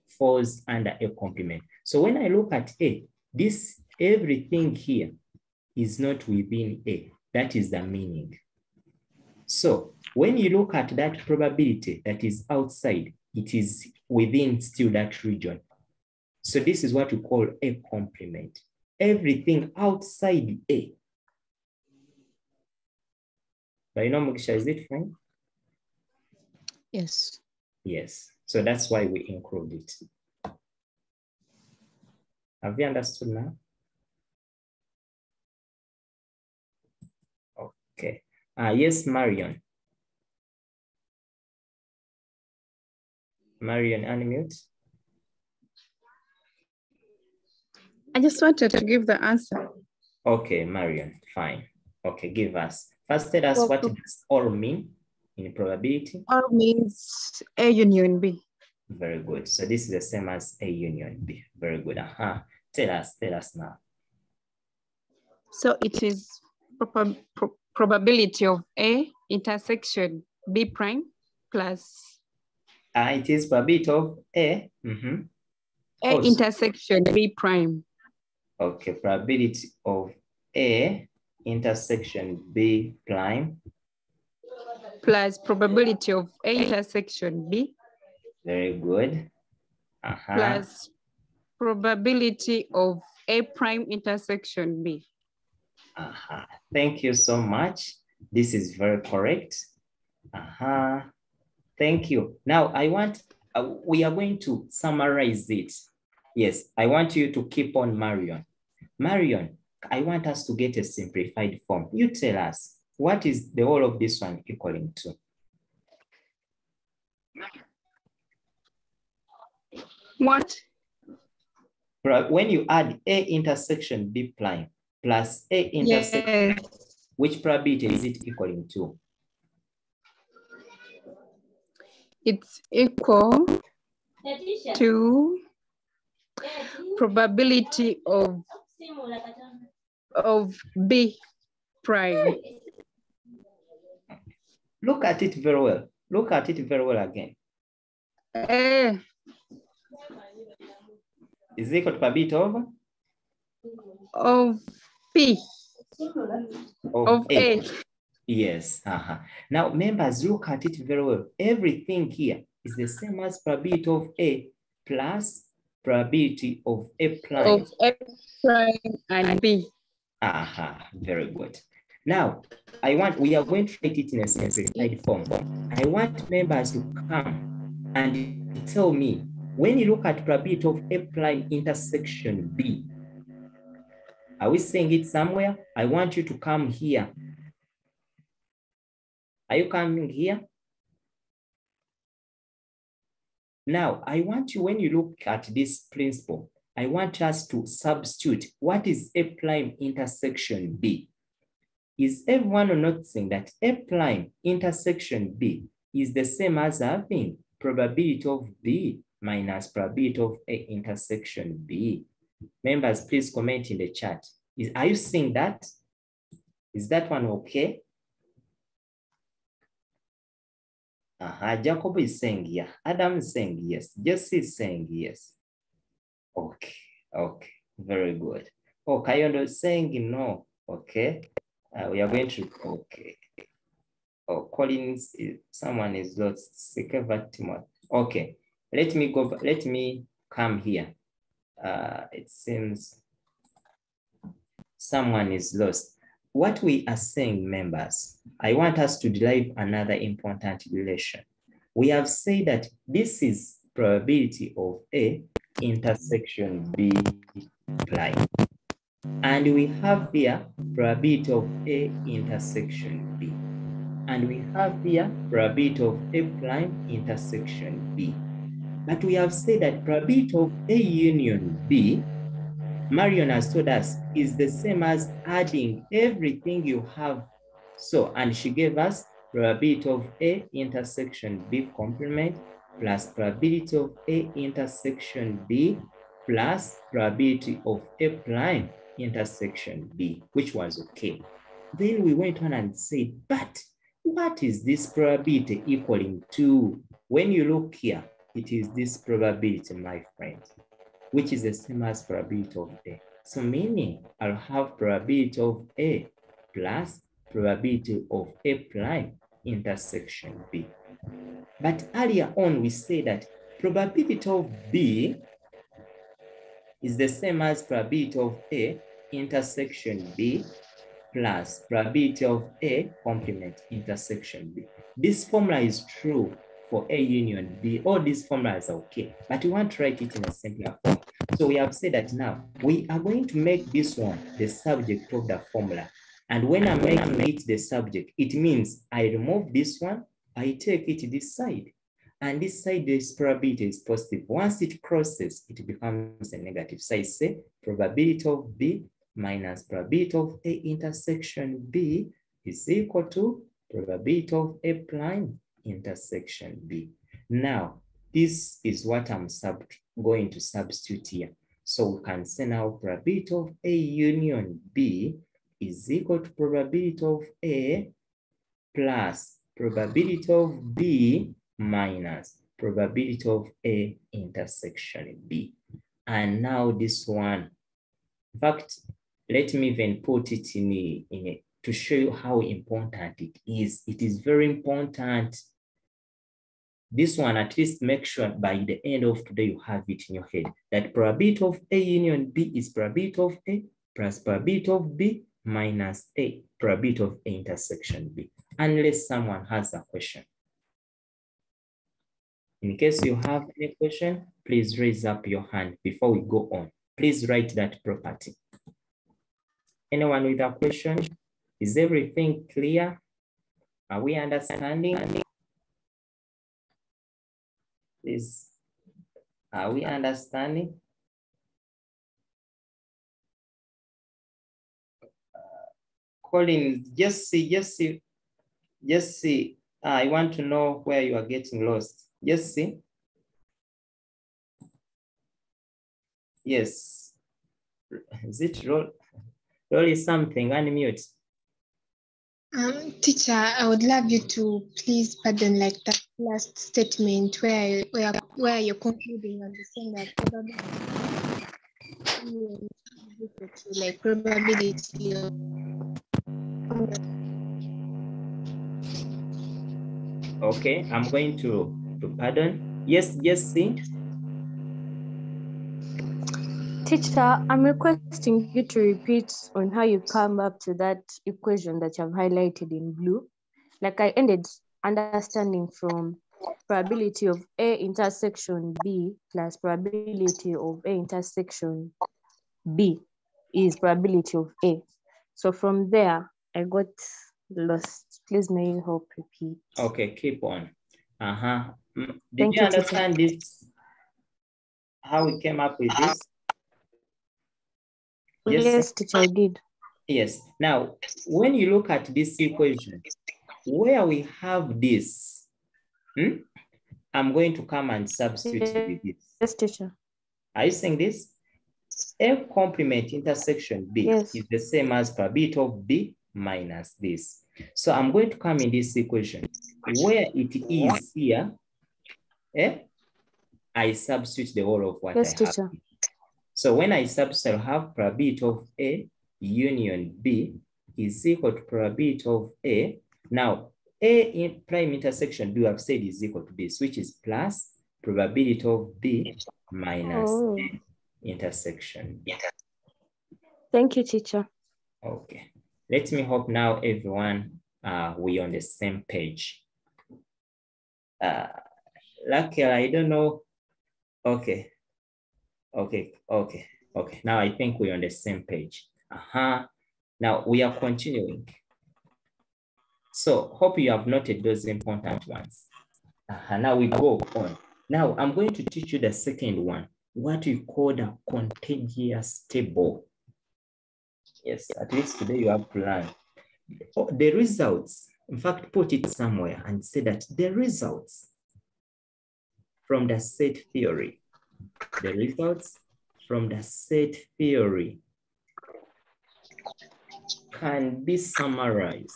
falls under A complement. So when I look at A, this everything here is not within A. That is the meaning. So when you look at that probability that is outside, it is within still that region. So this is what we call A complement. Everything outside A. But you know, Mugisha, is it fine? Yes. Yes. So that's why we include it. Have you understood now? Okay. Yes, Marion. Marion, unmute. I just wanted to give the answer. Okay, Marion, fine. Okay, give us. First, tell us what does all mean in probability? All means A union B. Very good. So this is the same as A union B. Very good. Tell us now. So it is probability of A intersection B prime plus. It is probability of A. A intersection B prime. Okay, probability of A intersection B prime. Plus probability of A intersection B. Very good. Plus probability of A prime intersection B. Thank you so much. This is very correct. Thank you. Now I want, we are going to summarize it. Yes, I want you to keep on, Marion. Marion, I want us to get a simplified form. You tell us, what is the whole of this one equaling to? What? When you add A intersection B prime plus A intersection, which probability is it equaling to? It's equal to probability of B prime. Look at it very well. Look at it very well again. A. Is equal to probability of P. Of A. Yes. Now, members, look at it very well. Everything here is the same as probability of A plus probability of A prime. Of A prime and B. Very good. Now, we are going to write it in a simplified form. I want members to come and tell me, when you look at probability of A prime intersection B, are we saying it somewhere? I want you to come here. Are you coming here? Now, I want you, when you look at this principle, I want us to substitute what is A prime intersection B. Is everyone noticing that A prime intersection B is the same as having probability of B minus probability of A intersection B? Members, please comment in the chat. Are you seeing that? Is that one okay? Jacob is saying yes. Adam is saying yes. Jesse is saying yes. Okay, very good. Oh, Kayondo is saying no. Okay, we are going to, okay. Oh, Collins, someone is lost. Okay, let me come here. It seems someone is lost. What we are saying, members, I want us to derive another important relation. We have said that this is probability of A intersection B prime. And we have here probability of A intersection B. And we have here probability of A prime intersection B. But we have said that probability of A union B, Marion has told us, is the same as adding everything you have. So, and she gave us probability of A intersection B complement plus probability of A intersection B plus probability of A prime intersection B, which was okay. Then we went on and said, but what is this probability equaling to? When you look here, it is this probability, my friend, which is the same as probability of A. So meaning I'll have probability of A plus probability of A prime intersection B. But earlier on, we say that probability of B is the same as probability of A intersection B plus probability of A complement intersection B. This formula is true for A union B. All these formulas are okay, but we want to write it in a simpler form. So we have said that now we are going to make this one the subject of the formula. And when I'm making it the subject, it means I remove this one, I take it this side. And this side, this probability is positive. Once it crosses, it becomes a negative. So I say probability of B minus probability of A intersection B is equal to probability of A prime intersection B. Now, this is what I'm going to substitute here. So we can say now probability of A union B is equal to probability of A plus probability of B minus probability of A intersection B. And now this one, in fact, let me even put it in to show you how important it is. It is very important. This one, at least make sure by the end of today you have it in your head that probability of A union B is probability of A plus probability of B minus A probability of A intersection B, unless someone has a question. In case you have any question, please raise up your hand before we go on. Please write that property. Anyone with a question? Is everything clear? Are we understanding? Please, are we understanding? Colin, just see. I want to know where you are getting lost. Yes, see. Yes. Is it roll? Roll is something, unmute. Teacher, I would love you to please pardon like that last statement where you're concluding and saying that like probability of Okay, I'm going to pardon. Yes, see. Teacher, I'm requesting you to repeat on how you come up to that equation that you have highlighted in blue. Like I ended understanding from probability of A intersection B plus probability of A intersection B is probability of A. So from there, I got lost. Please may you help repeat. Okay, keep on. Did you understand this? How we came up with this? Yes, teacher, I did. Yes. Now, when you look at this equation, where we have this, I'm going to come and substitute with this. Yes, teacher. Are you seeing this? A complement intersection B is the same as probability of B minus this. So I'm going to come in this equation. Where it is here, I substitute the whole of what I have. Teacher. So when I substitute, I have probability of A union B is equal to probability of A. Now, A in prime intersection B, we have said is equal to this, which is plus probability of B minus A intersection B. Thank you, teacher. Okay. Let me hope now everyone we're on the same page. Luckily, I don't know. Okay. Now I think we're on the same page. Now we are continuing. So hope you have noted those important ones. Now we go on. Now I'm going to teach you the second one, what we call the contagious table. Yes, at least today you have to learn. The results, in fact, put it somewhere and say that the results from the set theory, the results from the set theory can be summarized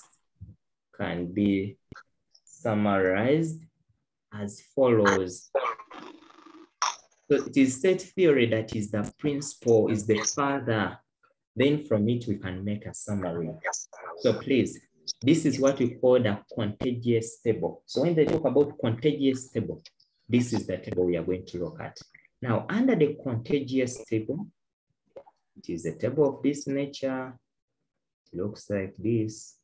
as follows. So it is set theory that is the principle, is the father. Then from it, we can make a summary. So please, this is what we call the contagious table. So when they talk about contagious table, this is the table we are going to look at. Now, under the contagious table, it is a table of this nature. It looks like this.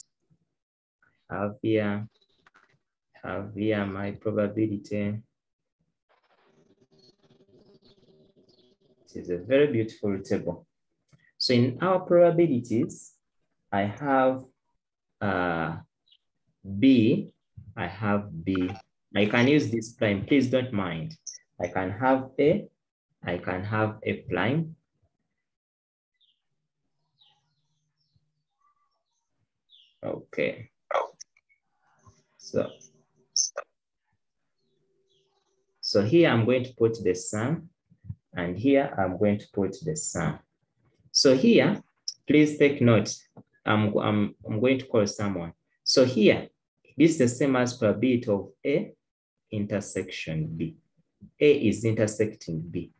I have here my probability. It is a very beautiful table. So in our probabilities, I have B. I have B. I can use this prime. Please don't mind. I can have A. I can have A prime. Okay. So here I'm going to put the sum, and here I'm going to put the sum. So here, please take note. I'm going to call someone. So here, this is the same as probability of A intersection B. A is intersecting B.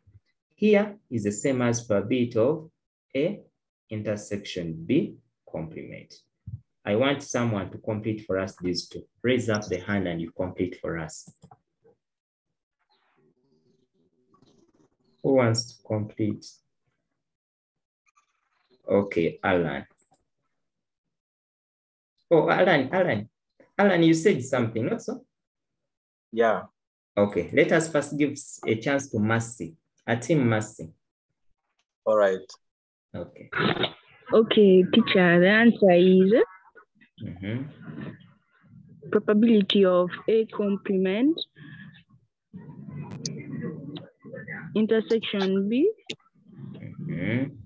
Here is the same as probability of A intersection B complement. I want someone to complete for us these two. Raise up the hand and you complete for us. Who wants to complete? Okay, Alan. Oh, Alan, you said something, not so? Yeah. Okay, let us first give a chance to Mercy, a team Mercy. All right. Okay. Okay, teacher, the answer is probability of A complement intersection B, and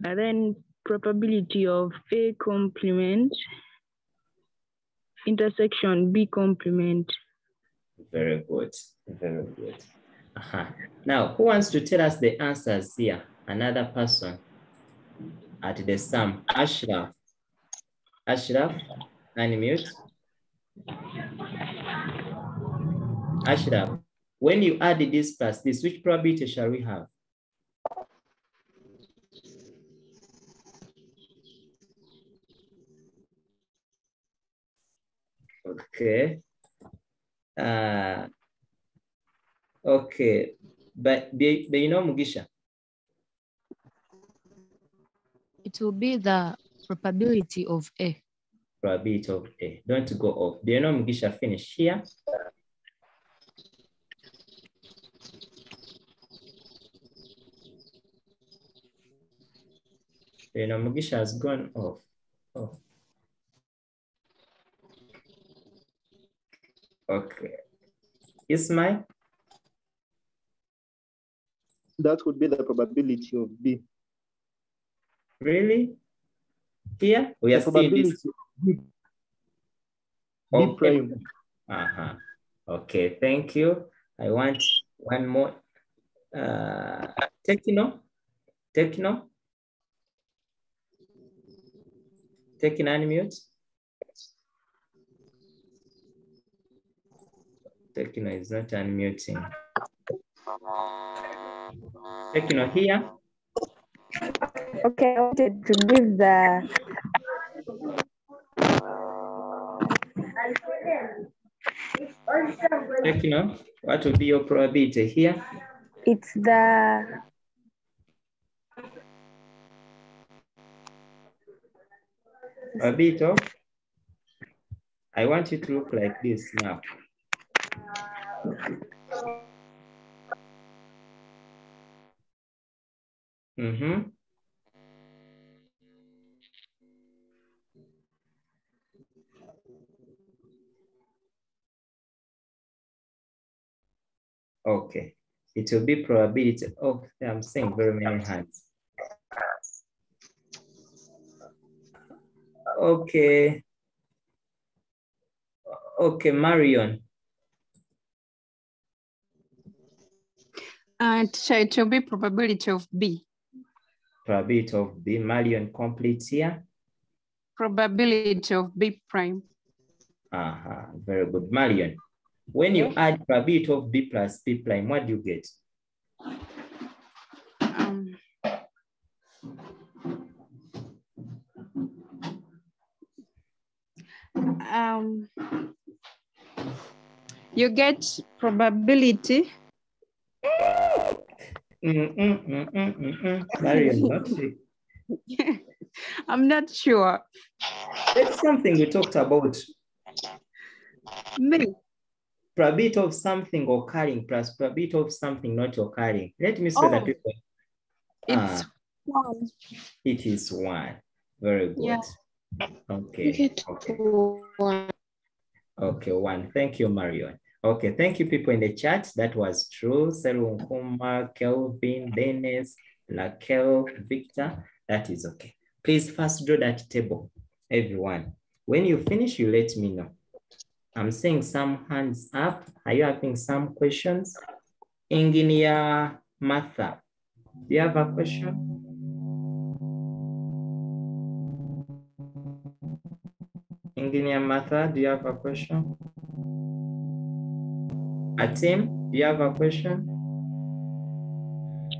then probability of A complement intersection B complement. Very good, very good. Now, who wants to tell us the answers here? Another person at the sum, Ashraf. Ashraf, unmute. Ashraf, when you add this plus this, which probability shall we have? Okay. Okay. But you know Mugisha? It will be the probability of A. Probability of A. Don't go off. Do you know Mugisha finish here? You know, Mugisha has gone off. Oh. Okay. Ismail? That would be the probability of B. Really? Here? We are still this. B prime. Okay, thank you. I want one more. Techno? Techno unmute. Techno is not unmuting. Techno here. Okay, I wanted to give the Techno, what would be your probability here? it's the probability of. I want you to look like this now. Okay, it will be probability of, I'm seeing very many hands. Okay. Okay, Marion. Teacher, it will be probability of B. Probability of B. Marion, complete here. Probability of B prime. Very good. Marion, when you add probability of B plus B prime, what do you get? You get probability. Marion, not I'm not sure. It's something we talked about. Me. Probability of something occurring plus probability of something not occurring. Let me see that people. It's 1. It is 1. Very good. Yeah. Okay. Okay, 1. Thank you, Marion. Okay, thank you, people in the chat. That was true. Selunkuma, Kelvin, Dennis, Raquel, Victor. That is okay. Please first draw that table, everyone. When you finish, you let me know. I'm seeing some hands up. Are you having some questions? Engineer Martha, do you have a question? Engineer Martha, do you have a question? Atim, do you have a question?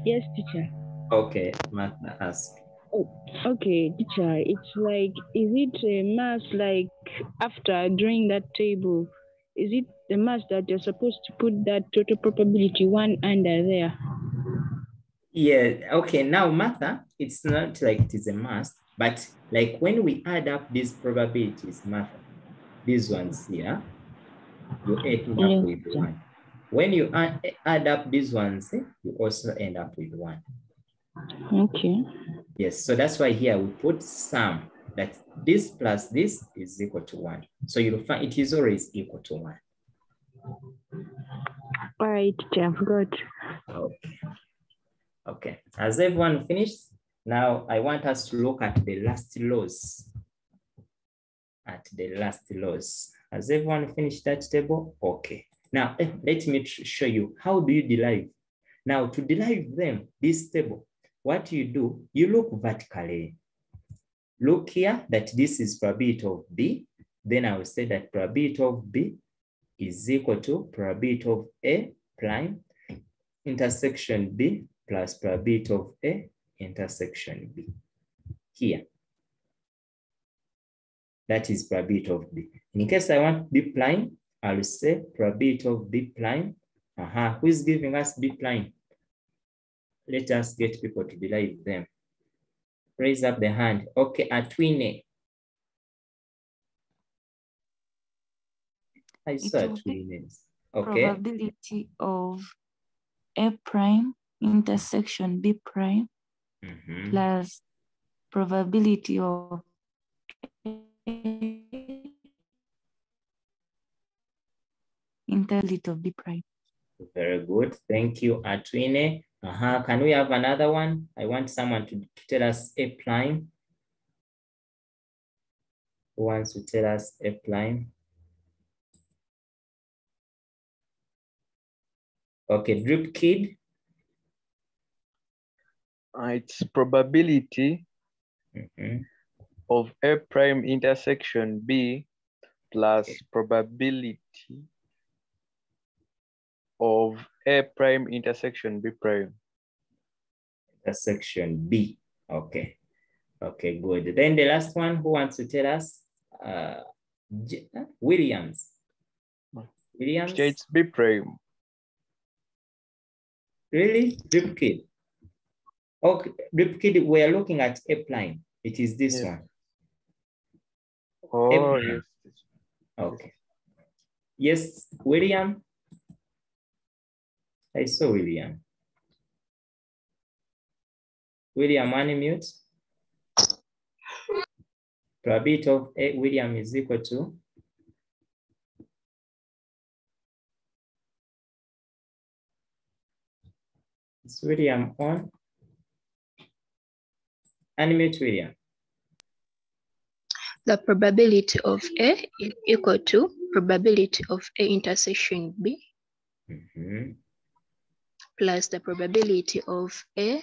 Yes, teacher. Okay, Martha, ask. Oh, okay, teacher. It's like, is it a mass like after drawing that table? Is it the mass that you're supposed to put that total probability 1 under there? Yeah, okay, now Martha, it's not like it is a must, but like when we add up these probabilities, Martha, these ones here, you end up with 1. When you add up these ones, you also end up with 1. Okay. Yes, so that's why here we put sum, that this plus this is equal to 1. So you'll find it is always equal to 1. All right, I've got. Okay. Okay, has everyone finished? Now I want us to look at the last laws. Has everyone finished that table? Okay. Now let me show you how do you derive. Now to derive them, this table, what you do, you look vertically. look here that this is probability of B, then I will say that probability of B is equal to probability of A prime intersection B plus probability of A intersection B. Here. That is probability of B. In case I want B prime, I will say probability of B prime. Who is giving us B prime? Let us get people to derive them. Raise up the hand. Okay, Atwine. I saw Atwine. Okay. Probability of A prime intersection B prime plus probability of intersection of B prime. Very good. Thank you, Atwine. Can we have another one? I want someone to tell us A prime. Who wants to tell us A prime? Okay, Drip Kid. It's probability of A prime intersection B plus probability of A prime intersection B prime. Intersection B. Okay. Okay, good. Then the last one, who wants to tell us? Williams. Williams? It's B prime. Really? Drip Kid. Okay, Drip Kid, we are looking at A prime. It is this one. Oh, yes. Okay. Yes, William. I saw William. William, unmute. Probability of A William is equal to is William on? Unmute William. The probability of A is equal to probability of A intersection B plus the probability of A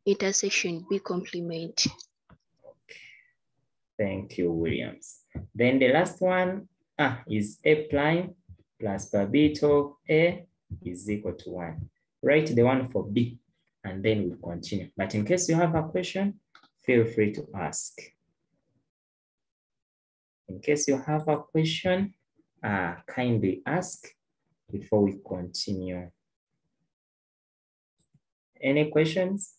intersection B complement. Thank you, Williams. Then the last one is A prime plus probability of A is equal to 1. Write the one for B and then we'll continue. But in case you have a question, feel free to ask. In case you have a question, kindly ask before we continue. Any questions?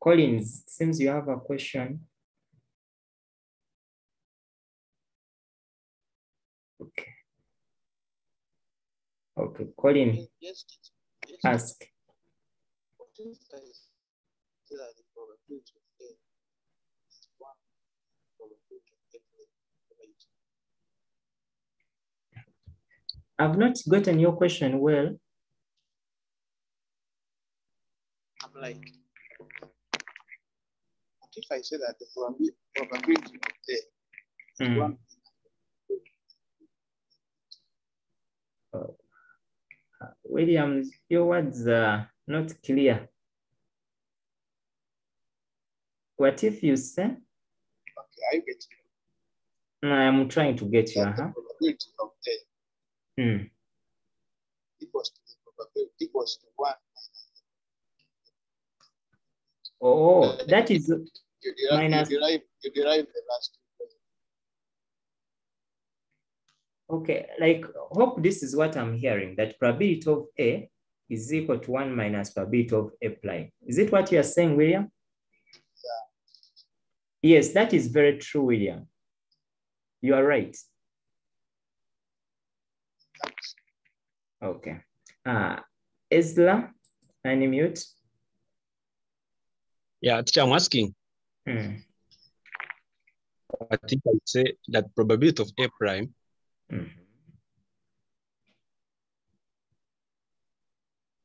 Collins, seems you have a question. Okay. Okay, Colin, ask. I've not gotten your question well. I'm like, what if I say that the probability of A is 1? William, your words are not clear. What if you say? Okay, I get you. I'm trying to get you. The probability of A equals to the probability equals to 1. Oh, that is minus. You derive the last two. Okay, like, hope this is what I'm hearing, that probability of A is equal to 1 minus probability of A prime. Is it what you are saying, William? Yeah. Yes, that is very true, William. You are right. Thanks. Okay. Ezra, unmute. Yeah, teacher, I'm asking. I think I would say that probability of A prime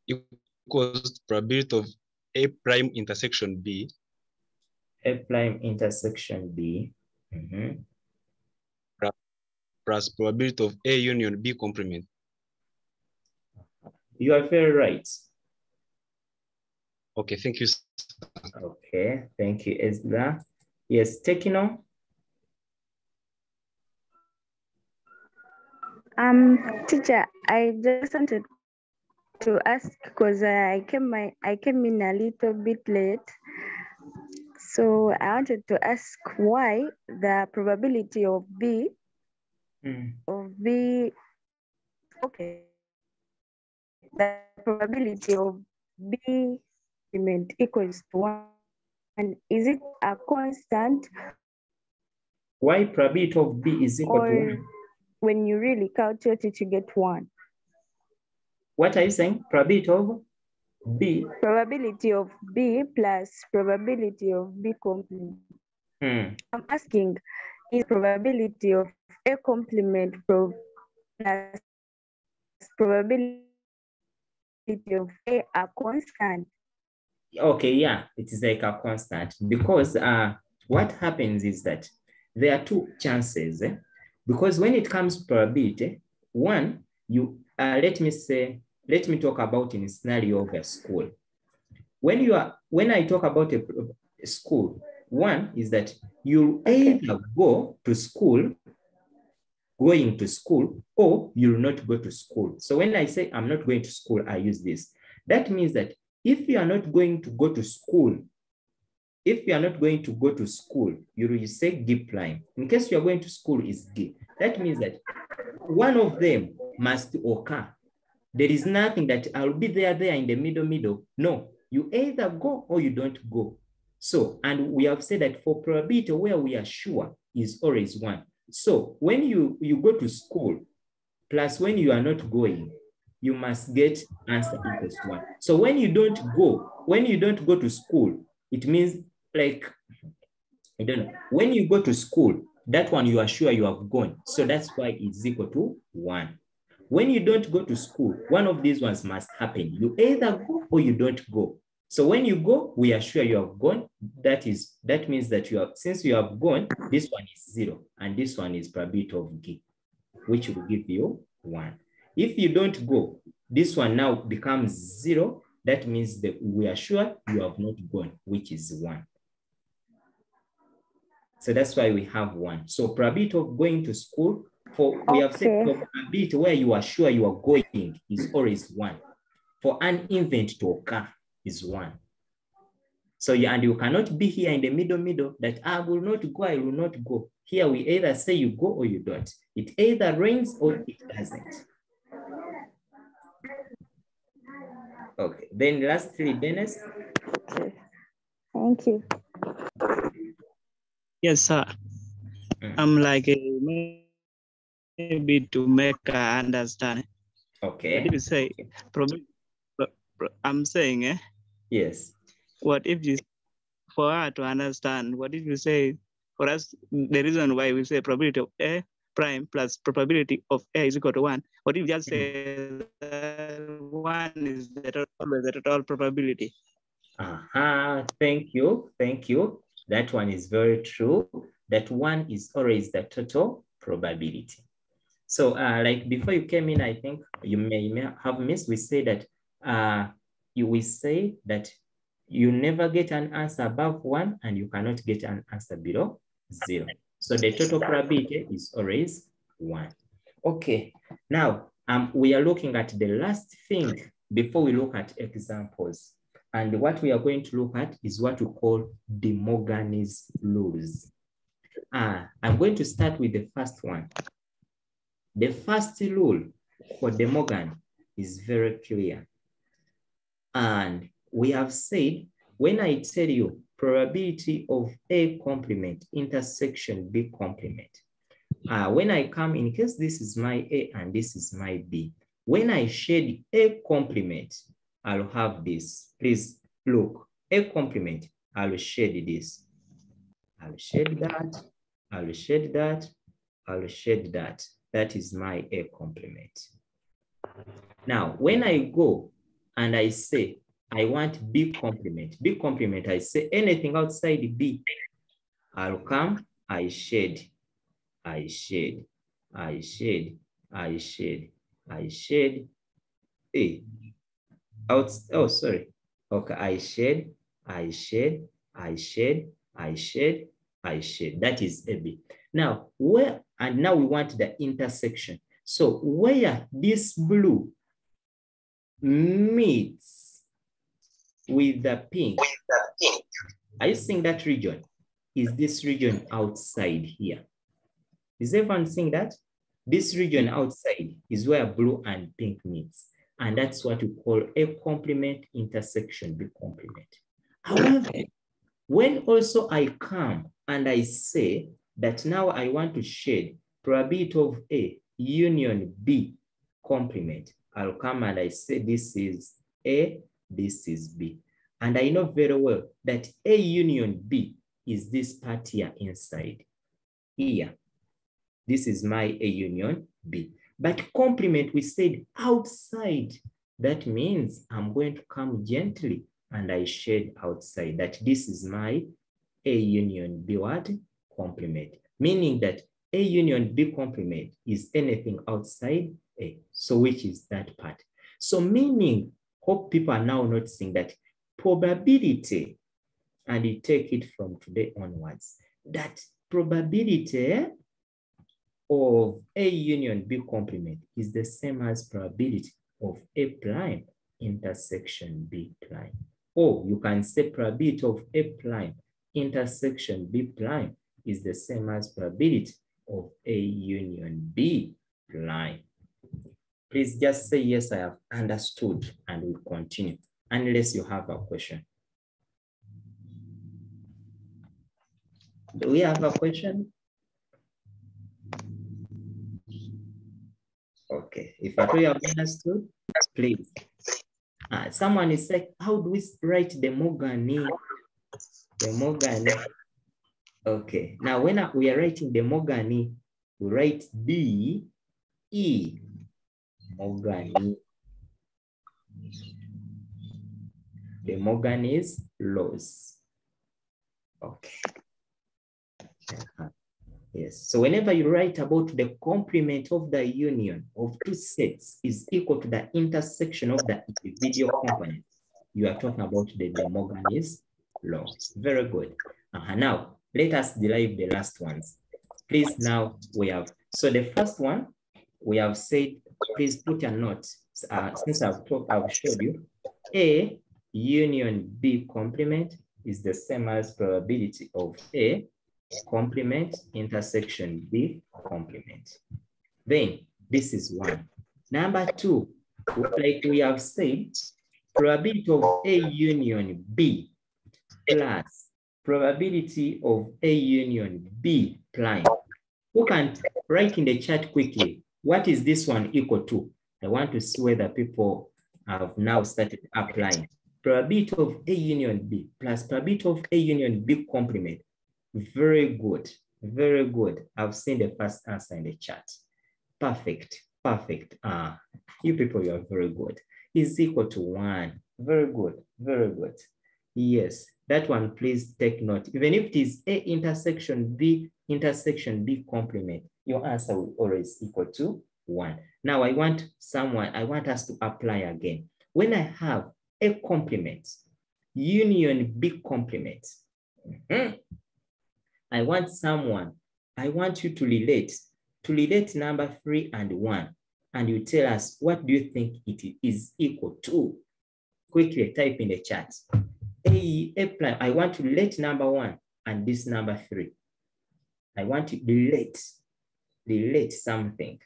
equals probability of A prime intersection B. A prime intersection B. Plus probability of A union B complement. You are very right. Okay, thank you. Okay, thank you, Ezra. Yes, Tekino. Teacher, I just wanted to ask because I came in a little bit late. So I wanted to ask why the probability of B the probability of B equals to 1. And is it a constant? Why probability of B is equal to 1? When you really calculate it, you get 1. What are you saying? Probability of B? Probability of B plus probability of B complement. I'm asking, is probability of A complement plus probability of A a constant? Okay, yeah, it is like a constant because what happens is that there are two chances. Because when it comes to probability, one, you let me talk about in a scenario of a school. When I talk about a school, one is that you either go to school, going to school, or you will not go to school. So when I say I'm not going to school, I use this. That means that if you are not going to go to school, you will say G prime. In case you are going to school is G. That means that one of them must occur. There is nothing that I'll be there in the middle. No, you either go or you don't go. So, and we have said that for probability where we are sure is always 1. So when you go to school plus when you are not going, you must get answer equals 1. So when you don't go to school, it means like, I don't know, when you go to school, that one you are sure you have gone. So that's why it's equal to 1. When you don't go to school, one of these ones must happen. You either go or you don't go. So when you go, we are sure you have gone. That means that since you have gone, this one is 0, and this one is probability of G, which will give you 1. If you don't go, this one now becomes 0. That means that we are sure you have not gone, which is 1. So that's why we have 1. So probability of going to school, we have said probability where you are sure you are going is always 1. For an event to occur is 1. So and you cannot be here in the middle that I will not go. Here we either say you go or you don't. It either rains or it doesn't. Okay, then lastly, Dennis. Okay, thank you. Yes, sir. I'm like maybe to make understand. Okay. What if you say, I'm saying, yes. What if you, for her to understand, what if you say, for us, the reason why we say probability of A prime plus probability of A is equal to 1, what if you just say that 1 is the total probability? Thank you. That one is very true. That 1 is always the total probability. So like before you came in, I think you may have missed, we say that you never get an answer above 1 and you cannot get an answer below 0. So the total probability is always 1. Okay, now we are looking at the last thing before we look at examples. And what we are going to look at is what we call De Morgan's rules. I'm going to start with the first one. The first rule for De Morgan is very clear. And we have said, when I tell you probability of A complement intersection B complement, when I come, in case this is my A and this is my B, when I shade A complement, I'll have this. Please look, A complement, I'll shade this. I'll shade that, I'll shade that, I'll shade that. That is my A complement. Now, when I go and I say, I want B complement, I say anything outside B, I'll come, I shade, I shade, I shade, I shade, I shade A. Oh, sorry. Okay, I shade, I shade, I shade, I shade, I shade. That is AB. Now, now we want the intersection. So where this blue meets with the pink, are you seeing that region? Is this region outside here? Is everyone seeing that? This region outside is where blue and pink meets. And that's what we call A complement intersection B complement. However, when also I come and I say that now I want to shade probability of A union B complement, I'll come and I say this is A, this is B. And I know very well that A union B is this part here inside. Here, this is my A union B. But complement, we said outside. That means I'm going to come gently and I shade outside that this is my A union B what? Complement. Meaning that A union B complement is anything outside A. So which is that part? So meaning, hope people are now noticing that probability, and you take it from today onwards, that probability of A union B complement is the same as probability of A prime intersection B prime. Or you can say probability of A prime intersection B prime is the same as probability of A union B prime. Please just say, yes, I have understood, and we'll continue, unless you have a question. Do we have a question? Okay, if I you have understood, please. Someone is saying, how do we write the Morgani? The Morgani. Okay, now when we are writing the Morgani, we write D-E, Morgani. The Morgani laws. Okay. Yes, so whenever you write about the complement of the union of two sets is equal to the intersection of the individual components, you are talking about the De Morgan's law. Very good. Now, let us derive the last ones. Please, now we have, so the first one, we have said, please put a note, since I've showed you, A union B complement is the same as probability of A complement intersection B complement. Then this is one. Number two, like we have said, probability of A union B plus probability of A union B prime. Who can write in the chat quickly, what is this one equal to? I want to see whether people have now started applying. Probability of A union B plus probability of A union B complement. Very good, very good. I've seen the first answer in the chat. Perfect, perfect. You people, you are very good. Is equal to 1. Very good, very good. Yes, that one, please take note. Even if it is A intersection B complement, your answer will always equal to 1. Now I want us to apply again. When I have A complement, union B complement, I want you to relate number 3 and 1, and you tell us what do you think it is equal to. Quickly type in the chat. A prime, I want to relate number 1 and this number 3. I want to relate something.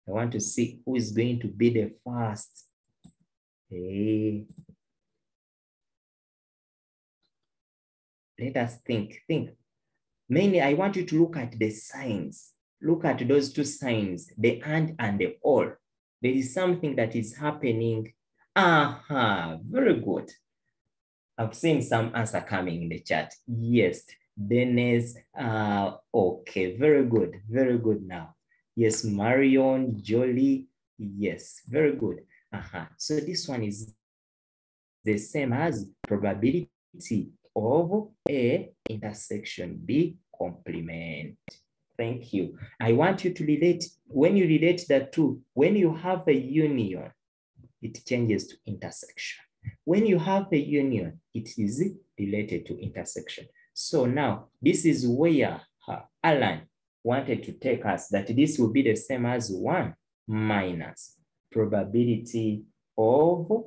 I want to see who is going to be the first. Hey. Let us think. Mainly, I want you to look at the signs. Look at those two signs, the and the or. There is something that is happening. Very good. I've seen some answer coming in the chat. Yes, Dennis. Okay, very good now. Yes, Marion, Jolie. Yes, very good. So this one is the same as probability of A intersection B complement. Thank you. I want you to relate, when you relate the two, when you have a union, it changes to intersection. When you have a union, it is related to intersection. So now, this is where, Alan, wanted to take us that this will be the same as 1 minus probability of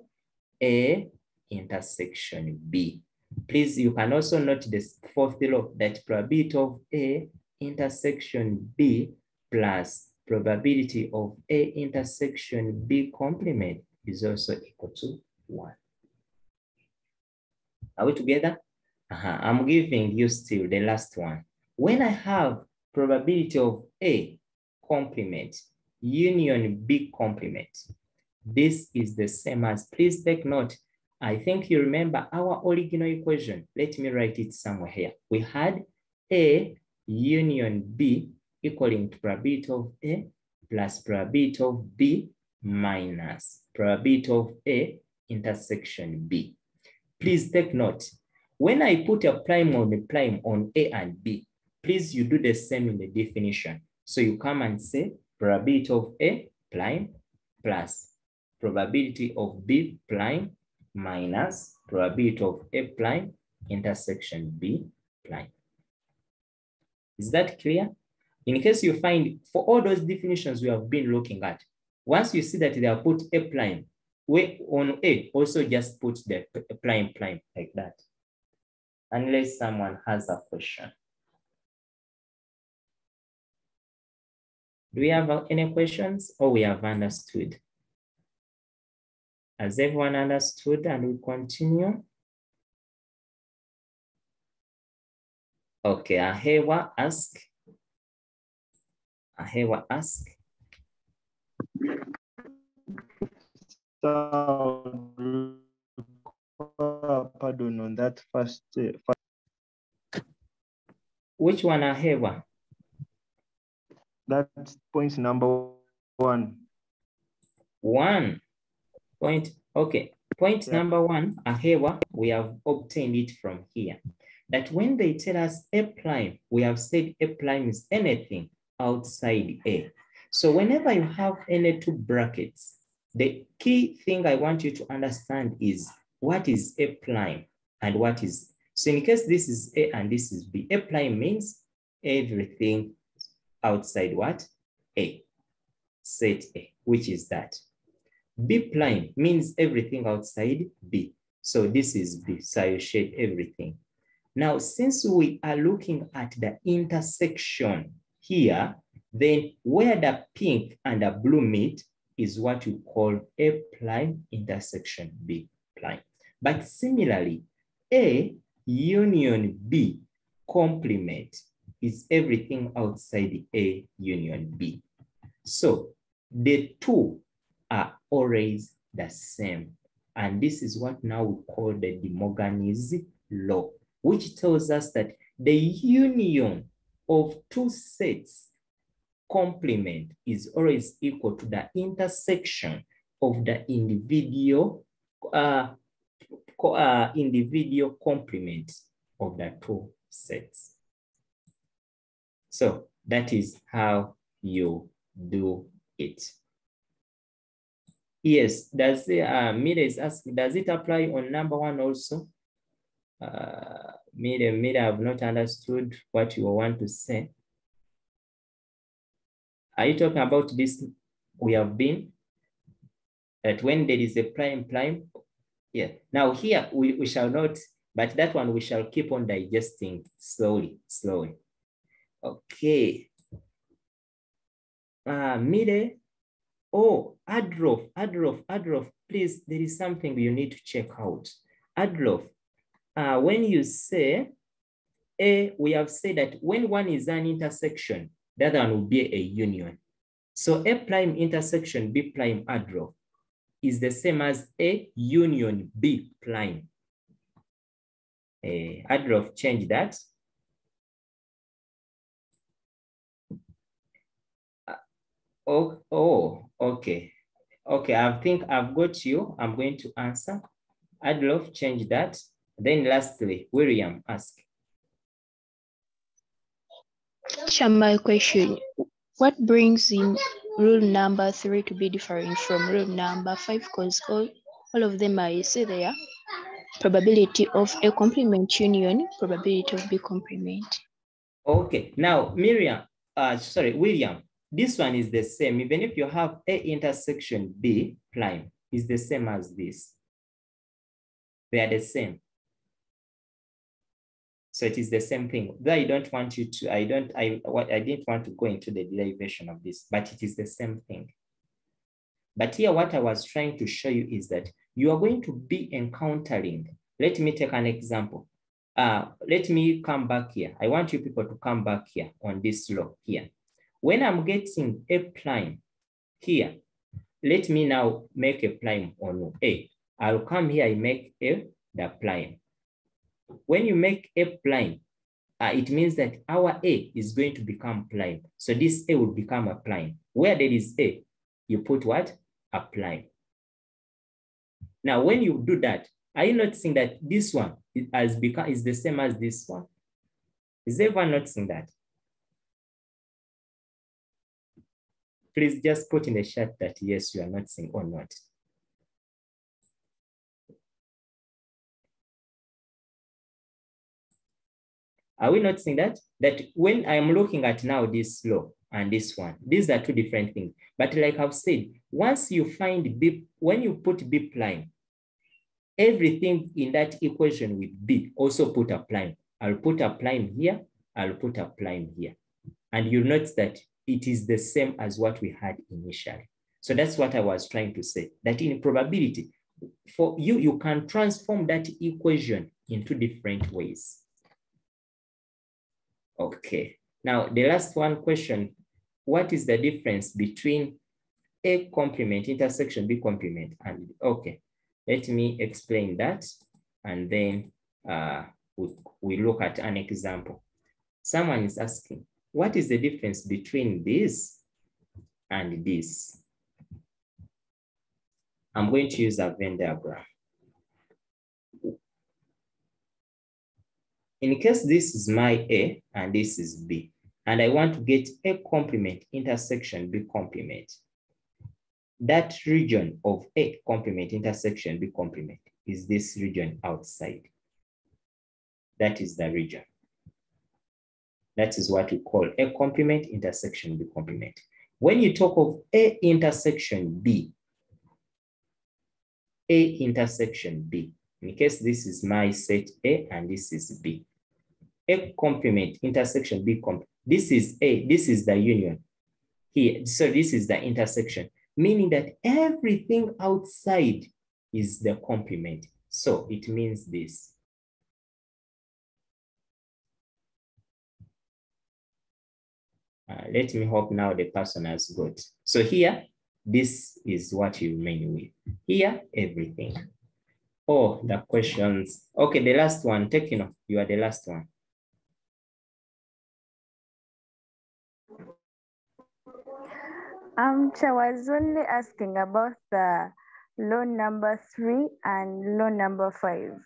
A intersection B. Please, you can also note this fourth law that probability of A intersection B plus probability of A intersection B complement is also equal to 1. Are we together? I'm giving you still the last one. When I have probability of A complement union B complement, this is the same as, please take note, I think you remember our original equation. Let me write it somewhere here. We had A union B equaling to probability of A plus probability of B minus probability of A intersection B. Please take note, when I put a prime on A and B, please you do the same in the definition. So you come and say probability of A prime plus probability of B prime minus probability of A prime intersection B prime. Is that clear? In case you find, for all those definitions we have been looking at, once you see that they are put A prime, on A, also just put the prime like that. Unless someone has a question. Do we have any questions or we have understood? Has everyone understood and we continue? Okay, Ahewa ask. Pardon on that first. Which one, Ahewa? That's point number 1. 1. Point, okay. Point number 1, Ahewa, we have obtained it from here. That when they tell us A prime, we have said A prime is anything outside A. So whenever you have any two brackets, the key thing I want you to understand is what is A prime and what is, so in case this is A and this is B, A prime means everything outside what? A, set A, which is that. B prime means everything outside B. So this is B, so you shade everything. Now, since we are looking at the intersection here, then where the pink and the blue meet is what you call A prime intersection B prime. But similarly, A union B complement is everything outside A union B. So the two are always the same. And this is what now we call the De Morgan's law, which tells us that the union of two sets complement is always equal to the intersection of the individual individual complement of the two sets. So that is how you do it. Yes, does Mira is asking, does it apply on number 1 also? Mira, I've not understood what you want to say. Are you talking about this? We have been that when there is a prime, yeah. Now here we shall not, but that one we shall keep on digesting slowly. Okay. Mire, oh, Adolf, please, there is something you need to check out. Adolf, when you say A, we have said that when one is an intersection, the other one will be a union. So A prime intersection B prime Adolf is the same as A union B prime. Adolf, change that. Okay. Okay, I think I've got you. I'm going to answer. Adolf, change that. Then lastly, William, ask. My question, what brings in rule number 3 to be different from rule number 5? Because all of them are, you see there, probability of A complement union, probability of B complement. Okay, now Miriam, sorry, William, this one is the same. Even if you have A intersection B prime, is the same as this. They are the same. So it is the same thing. Though I don't want you to, I didn't want to go into the derivation of this, but it is the same thing. But here, what I was trying to show you is that you are going to be encountering, let me take an example. Let me come back here. I want you people to come back here on this law here. When I'm getting a prime here, let me now make a prime on A. I'll come here, I make A the prime. When you make A prime, it means that our A is going to become prime. So this A will become a prime. Where there is A, you put what? A prime. Now, when you do that, are you noticing that this one is the same as this one? Is everyone noticing that? Please just put in the chat that yes, you are noticing or not. Are we noticing that? That when I'm looking at now this law and this one, these are two different things. But like I've said, once you find B, when you put B prime, everything in that equation with B also put a prime. I'll put a prime here, I'll put a prime here. And you'll notice that it is the same as what we had initially. So that's what I was trying to say, that in probability, for you, you can transform that equation in two different ways. Okay, now the last one question, what is the difference between A complement intersection B complement? And okay, let me explain that, and then we look at an example. Someone is asking, what is the difference between this and this? I'm going to use a Venn diagram. In case this is my A and this is B, and I want to get A complement intersection B complement, that region of A complement intersection B complement is this region outside. That is the region. That is what we call A complement intersection B complement. When you talk of A intersection B, A intersection B, in case this is my set A and this is B, A complement intersection B complement, this is A, this is the union here. So this is the intersection, meaning that everything outside is the complement. So it means this. Let me hope now the person has got. So here, this is what you remain with. Here, everything. Oh, the questions. Okay, the last one, Tekino, you are the last one. I was only asking about the law number 3 and law number 5.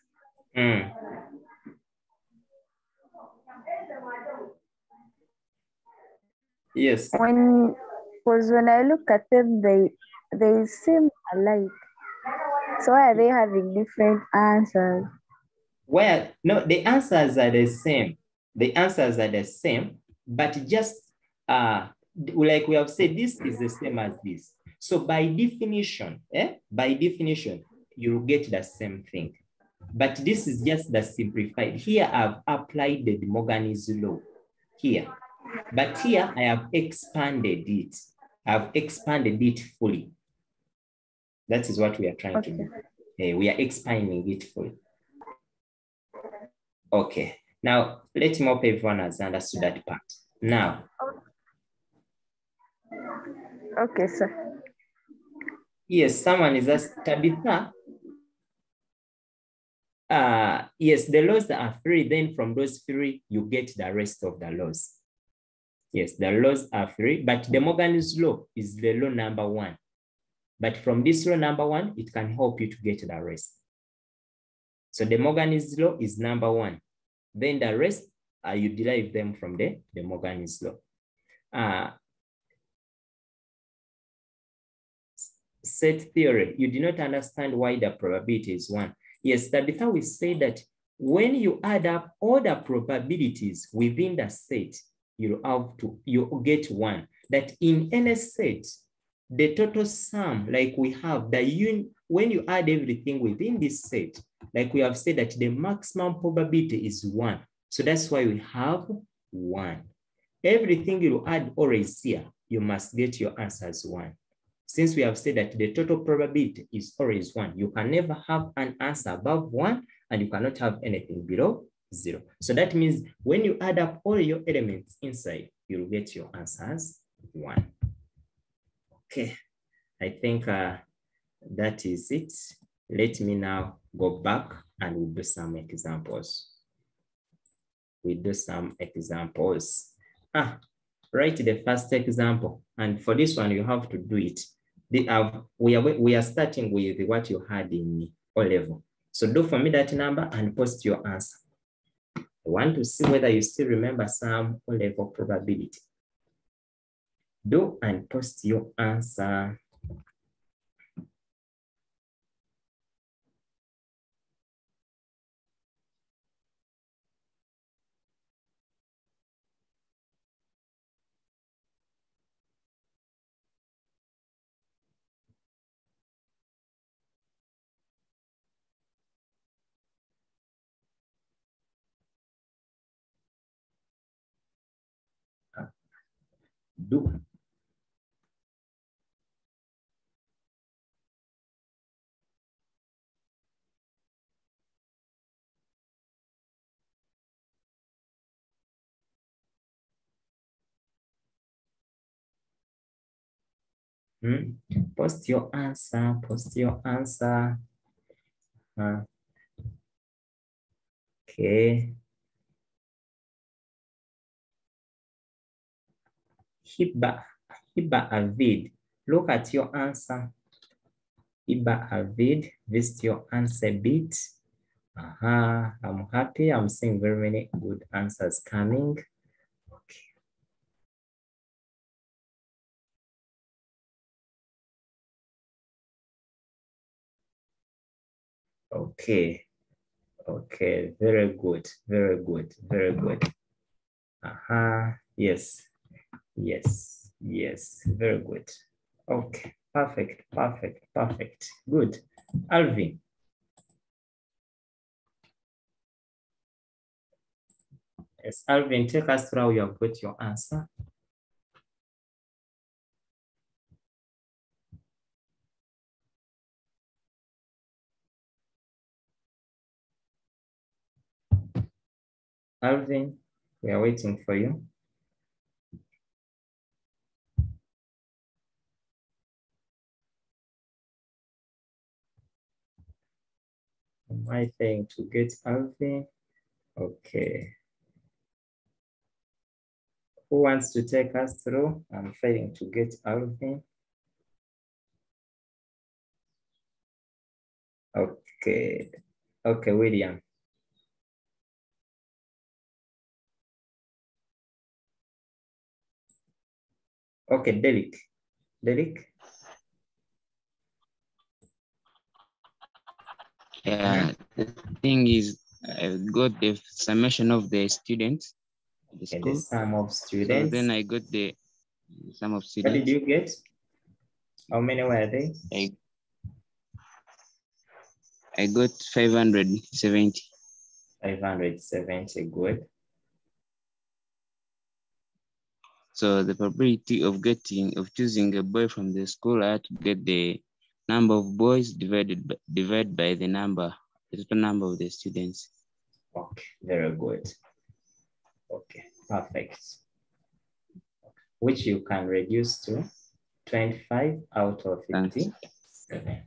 Yes. Because when I look at them, they seem alike. So why are they having different answers? Well, no, the answers are the same. The answers are the same, but just like we have said, this is the same as this. So by definition, you'll get the same thing. But this is just the simplified. Here I've applied the De Morgan's law here. But here I have expanded it. I've expanded it fully. That is what we are trying to do. We are expanding it fully. Okay. Now, let me hope everyone has understood that part. Now. Okay, sir. Yes, someone is asking, Tabitha. Yes, the laws are 3. Then from those 3, you get the rest of the laws. Yes, the laws are 3, but De Morgan's law is the law number 1. But from this law number 1, it can help you to get the rest. So De Morgan's law is number 1. Then the rest, you derive them from the De Morgan's law. Set theory, you do not understand why the probability is 1. Yes, Tabitha will say that when you add up all the probabilities within the set, you get 1. That in any set, the total sum, like we have when you add everything within this set, like we have said that the maximum probability is 1. So that's why we have 1. Everything you add always here, you must get your answer as 1. Since we have said that the total probability is always 1, you can never have an answer above 1, and you cannot have anything below 0. So that means when you add up all your elements inside, you'll get your answer as 1. Okay, I think that is it. Let me now go back and we'll do some examples. We do some examples. Write the first example, and for this one you have to do it. We are starting with what you had in O level. So do for me that number and post your answer. I want to see whether you still remember some O level probability. Do and post your answer. Do. Post your answer, post your answer. Okay. Hiba Avid, look at your answer. Hiba Avid, visit your answer bit. I'm happy. I'm seeing very many good answers coming. Okay. Okay, very good, very good, very good. Yes, yes, yes, very good. Okay, perfect, perfect, perfect. Good. Alvin. Yes, Alvin, take us through how you have got your answer. Alvin, we are waiting for you. Am I saying to get Alvin? Okay. Who wants to take us through? I'm failing to get Alvin. Okay. Okay, William. Okay, Derek. Derek? Yeah, the thing is, I've got the summation of the students at the school. The sum of students. So then I got the sum of students. What did you get? How many were they? I got 570. 570, good. So the probability of choosing a boy from the school, I had to get the number of boys divided by the total number of the students. Okay, very good. Okay, perfect. Which you can reduce to 25 out of 57. Okay,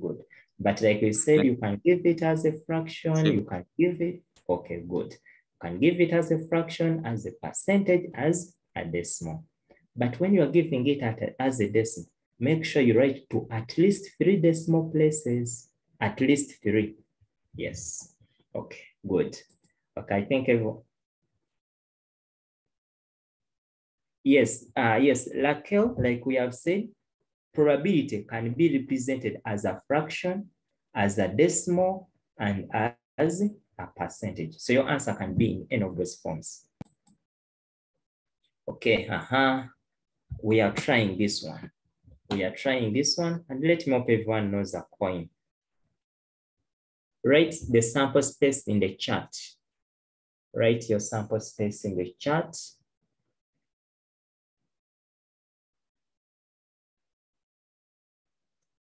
good. But like we said, you can give it as a fraction, you can give it, okay, good. You can give it as a fraction, as a percentage, as a decimal. But when you are giving it as a decimal, make sure you write to at least 3 decimal places, at least 3. Yes, okay, good. Okay, I think everyone. Yes, yes, Raquel, like we have said, probability can be represented as a fraction, as a decimal, and as a percentage. So your answer can be in any of those forms. Okay, we are trying this one. We are trying this one, and let me hope everyone knows a coin. Write the sample space in the chat. Write your sample space in the chat.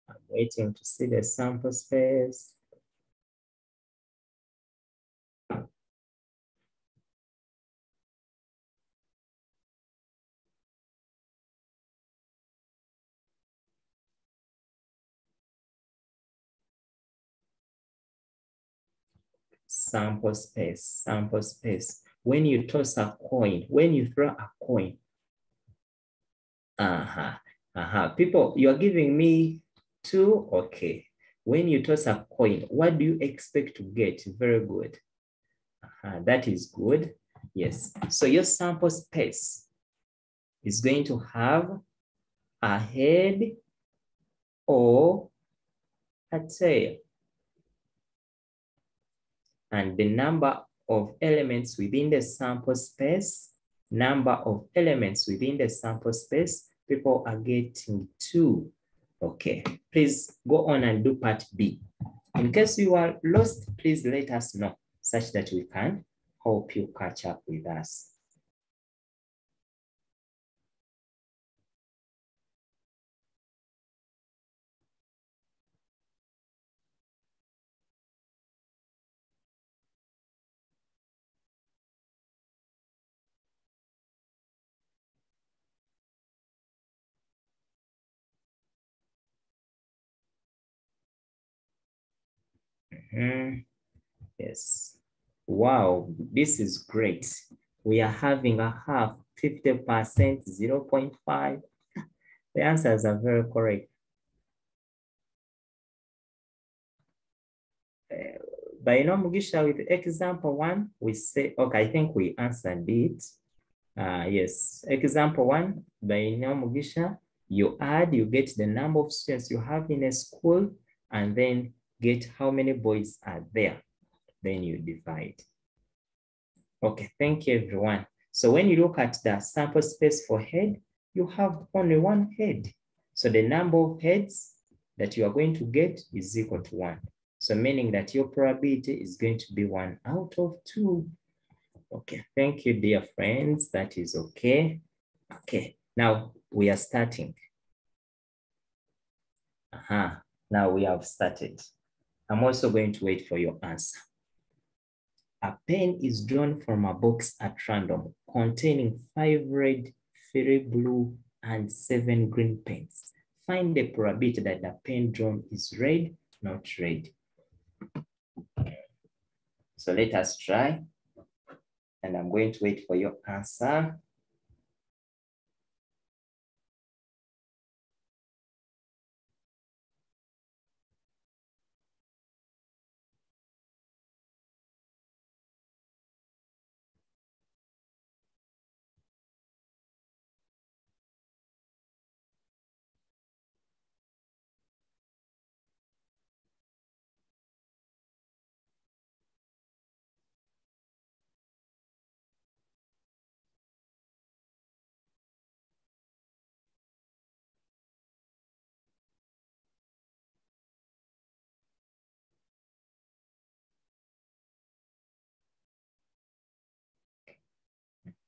I'm waiting to see the sample space. Sample space, sample space. When you toss a coin, when you throw a coin, people, you're giving me 2, okay. When you toss a coin, what do you expect to get? Very good. That is good, yes. So your sample space is going to have a head or a tail. And the number of elements within the sample space, people are getting 2. Okay, please go on and do part B. In case you are lost, please let us know such that we can help you catch up with us. Yes. Wow, this is great. We are having a half, 50%, 0.5. The answers are very correct. Binom Mugisha with example 1, we say, okay, I think we answered it. Yes, example 1, Binom Mugisha, you add, you get the number of students you have in a school, and then get how many boys are there. Then you divide. Okay, thank you everyone. So when you look at the sample space for head, you have only 1 head. So the number of heads that you are going to get is equal to 1. So meaning that your probability is going to be 1 out of 2. Okay, thank you, dear friends. That is okay. Okay, now we are starting. Now we have started. I'm also going to wait for your answer. A pen is drawn from a box at random containing 5 red, 3 blue, and 7 green pens. Find the probability that the pen drawn is red, not red. So let us try. And I'm going to wait for your answer.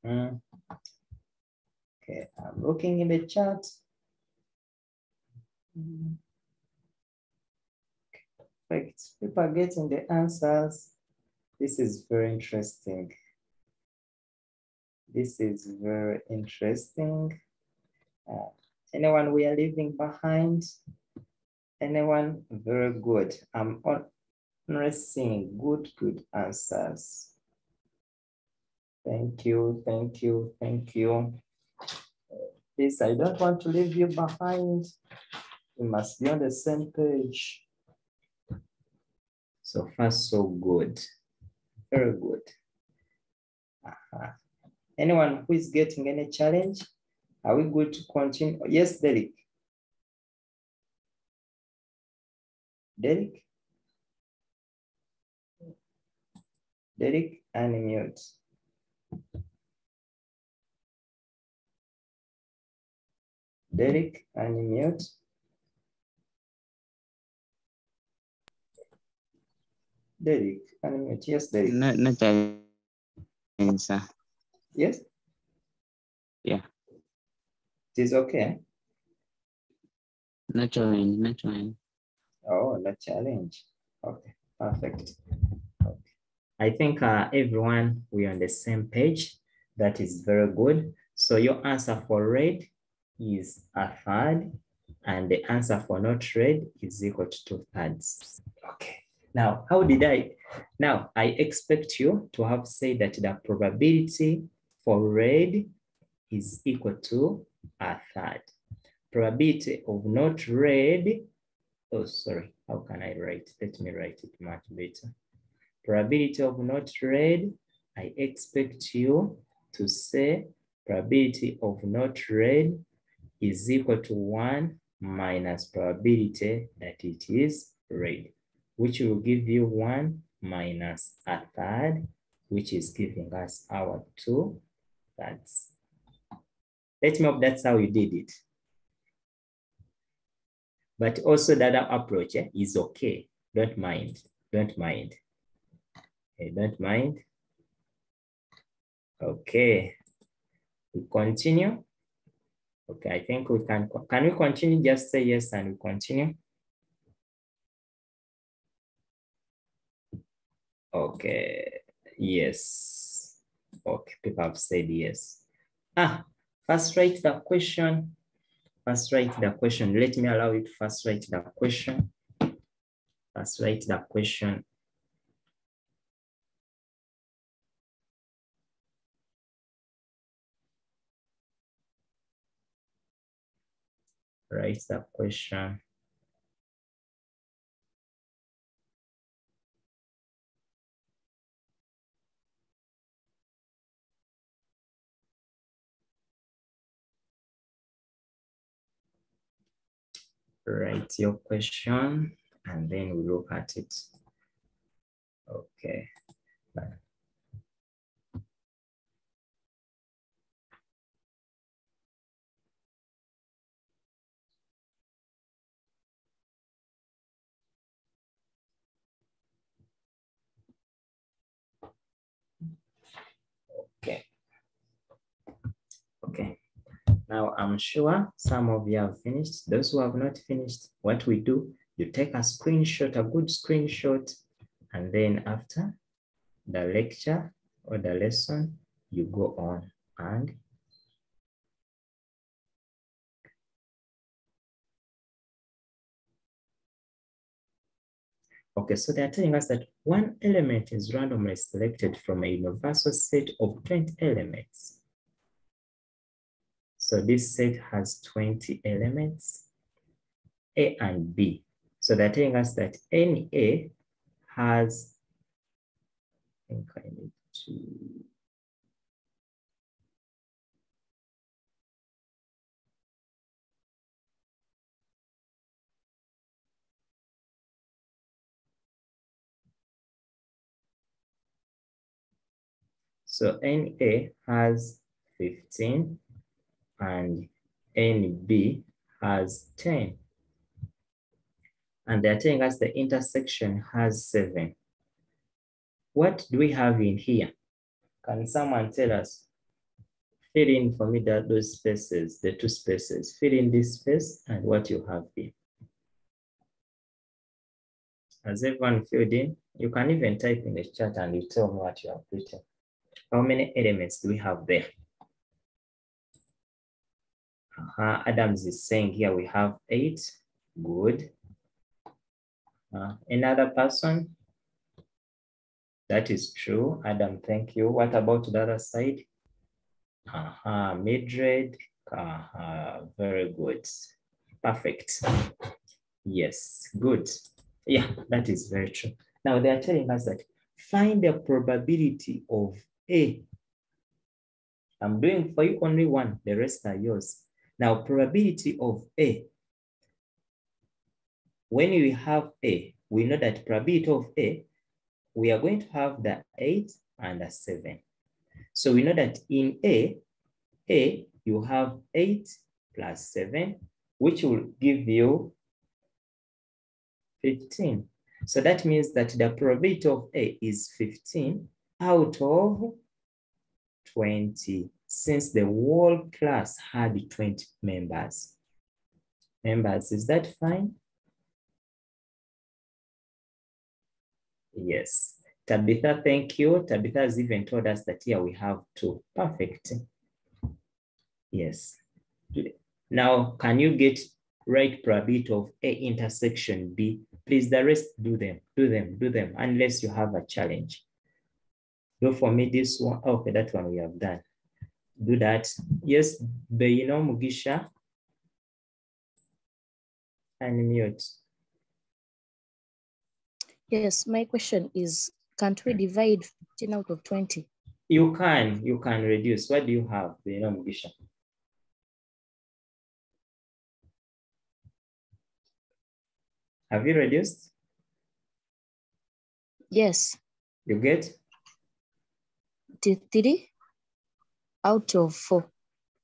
Okay, I'm looking in the chat. Perfect. People are getting the answers. This is very interesting. This is very interesting. Anyone we are leaving behind? Anyone? Very good. I'm only seeing good answers. Thank you, thank you, thank you. Please, I don't want to leave you behind. We must be on the same page. So far, so good. Very good. Anyone who is getting any challenge? Are we good to continue? Yes, Derek. Derek? Derek, unmute. Derek, unmute. Derek, unmute. Yes, Derek. Not challenge, sir. Yes? Yeah. It is okay. Not challenge, not challenge. Oh, the challenge. Okay, perfect. Okay. I think everyone, we're on the same page. That is very good. So your answer for red is a third, and the answer for not red is equal to 2/3. Okay. Now, now I expect you to have said that the probability for red is equal to a third. Probability of not red, oh, sorry, how can I write? Let me write it much better. Probability of not red, I expect you to say probability of not red is equal to 1 minus probability that it is red, which will give you 1 minus a third, which is giving us our 2/3. Let me hope that's how you did it. But also the other approach is okay. Don't mind. Don't mind. Okay, don't mind. Okay. We continue. Okay, I think we can we continue? Just say yes and we continue. Okay, yes. Okay, people have said yes. First write the question. First write the question. Let me allow you to first write the question. First write the question. Write the question. Write your question and then we look at it. Okay. Okay. Okay. Now I'm sure some of you have finished. Those who have not finished, what we do, you take a screenshot, a good screenshot, and then after the lecture or the lesson, you go on and okay, so they're telling us that one element is randomly selected from a universal set of 20 elements. So this set has 20 elements, A and B. So they're telling us that any A has, I think I need to, so NA has 15 and NB has 10. And they're telling us the intersection has 7. What do we have in here? Can someone tell us? Fill in for me those spaces, the 2 spaces. Fill in this space and what you have here. Has everyone filled in? You can even type in the chat and you tell me what you have written. How many elements do we have there? Adams is saying here we have 8. Good. Another person? That is true. Adam, thank you. What about the other side? Mildred. Very good. Perfect. Yes, good. Yeah, that is very true. Now they are telling us that find the probability of A. I'm doing for you only one, the rest are yours. Now, probability of A. When we have A, we know that probability of A, we are going to have the 8 and the 7. So we know that in A, you have 8 plus 7, which will give you 15. So that means that the probability of A is 15 out of 20, since the whole class had 20 members. Is that fine? Yes. Tabitha, thank you. Tabitha has even told us that here we have 2. Perfect. Yes. Now, can you get right probability of A intersection B? Please, the rest, do them, unless you have a challenge. Do for me this one. Okay, that one we have done. Do that. Yes, Beino Mugisha. Unmute. Yes, my question is, can't we divide 15 out of 20? You can reduce. What do you have, Beino Mugisha? Have you reduced? Yes. You get? 3 out of 4.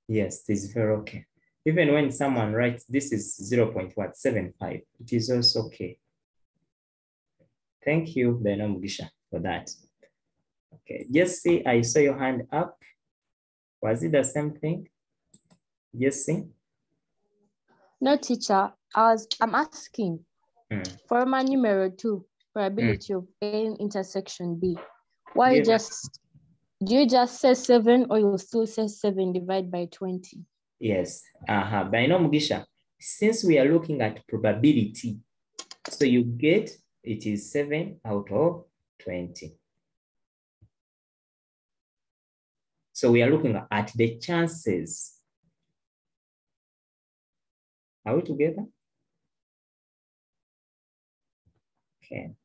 Yes, this is very okay. Even when someone writes this is 0.75, it is also okay. Thank you, Beino Mugisha, for that. Okay, Jesse, I saw your hand up. Was it the same thing? Jesse? No, teacher. I'm asking for my numero 2, probability of A intersection B. Why do you just say 7, or you still say 7 divided by 20? Yes. Beino Mugisha, since we are looking at probability, so you get it is 7 out of 20. So we are looking at the chances. Are we together? Okay.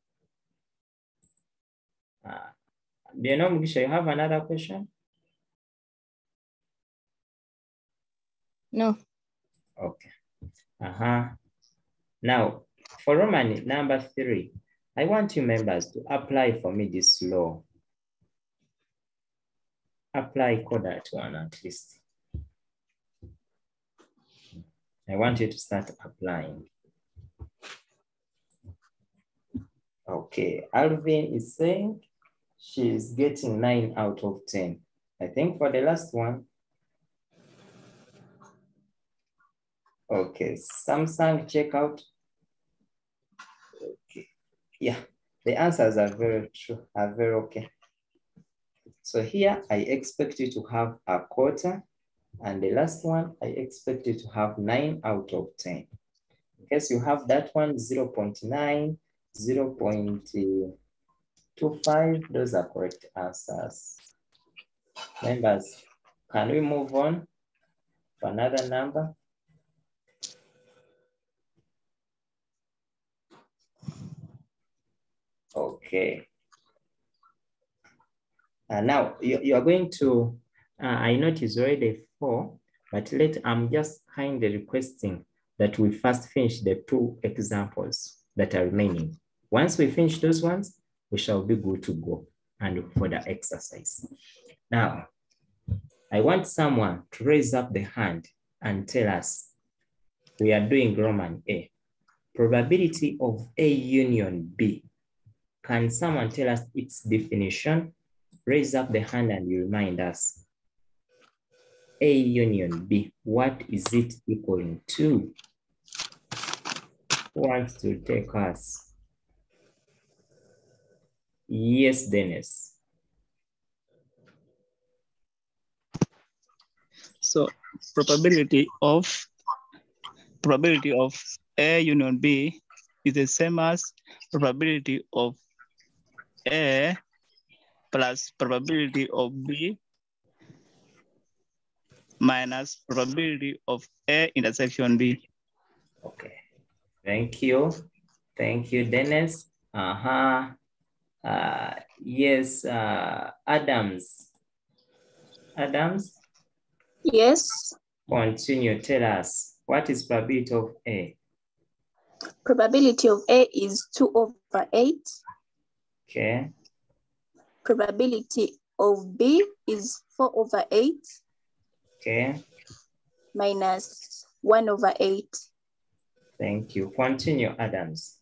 Beino Mugisha, you have another question? No. Okay. Now, for Roman number 3, I want you members to apply for me this law. Apply that one at least. I want you to start applying. Okay, Alvin is saying she's getting 9 out of 10. I think for the last one. Okay, Samsung checkout. Okay, yeah, the answers are very true, are very okay. So here I expect you to have a quarter, and the last one I expect you to have 9 out of 10. In case you have that one, 0.9, 0.25, those are correct answers. Members, can we move on to another number? Okay. Now you are going to, I know it is already 4, but I'm just kindly requesting that we first finish the 2 examples that are remaining. Once we finish those ones, we shall be good to go and for the exercise. Now, I want someone to raise up the hand and tell us, we are doing Roman A. Probability of A union B. Can someone tell us its definition? Raise up the hand and you remind us. A union B, what is it equaling to? Who wants to take us? Yes, Dennis. So probability of A union B is the same as probability of A plus probability of B minus probability of A intersection B. Okay, thank you. Thank you, Dennis. Yes, Adams. Adams? Yes. Continue, tell us, what is probability of A? Probability of A is 2 over 8. Okay. Probability of B is 4 over 8. Okay. minus 1 over 8. Thank you. Continue, Adams.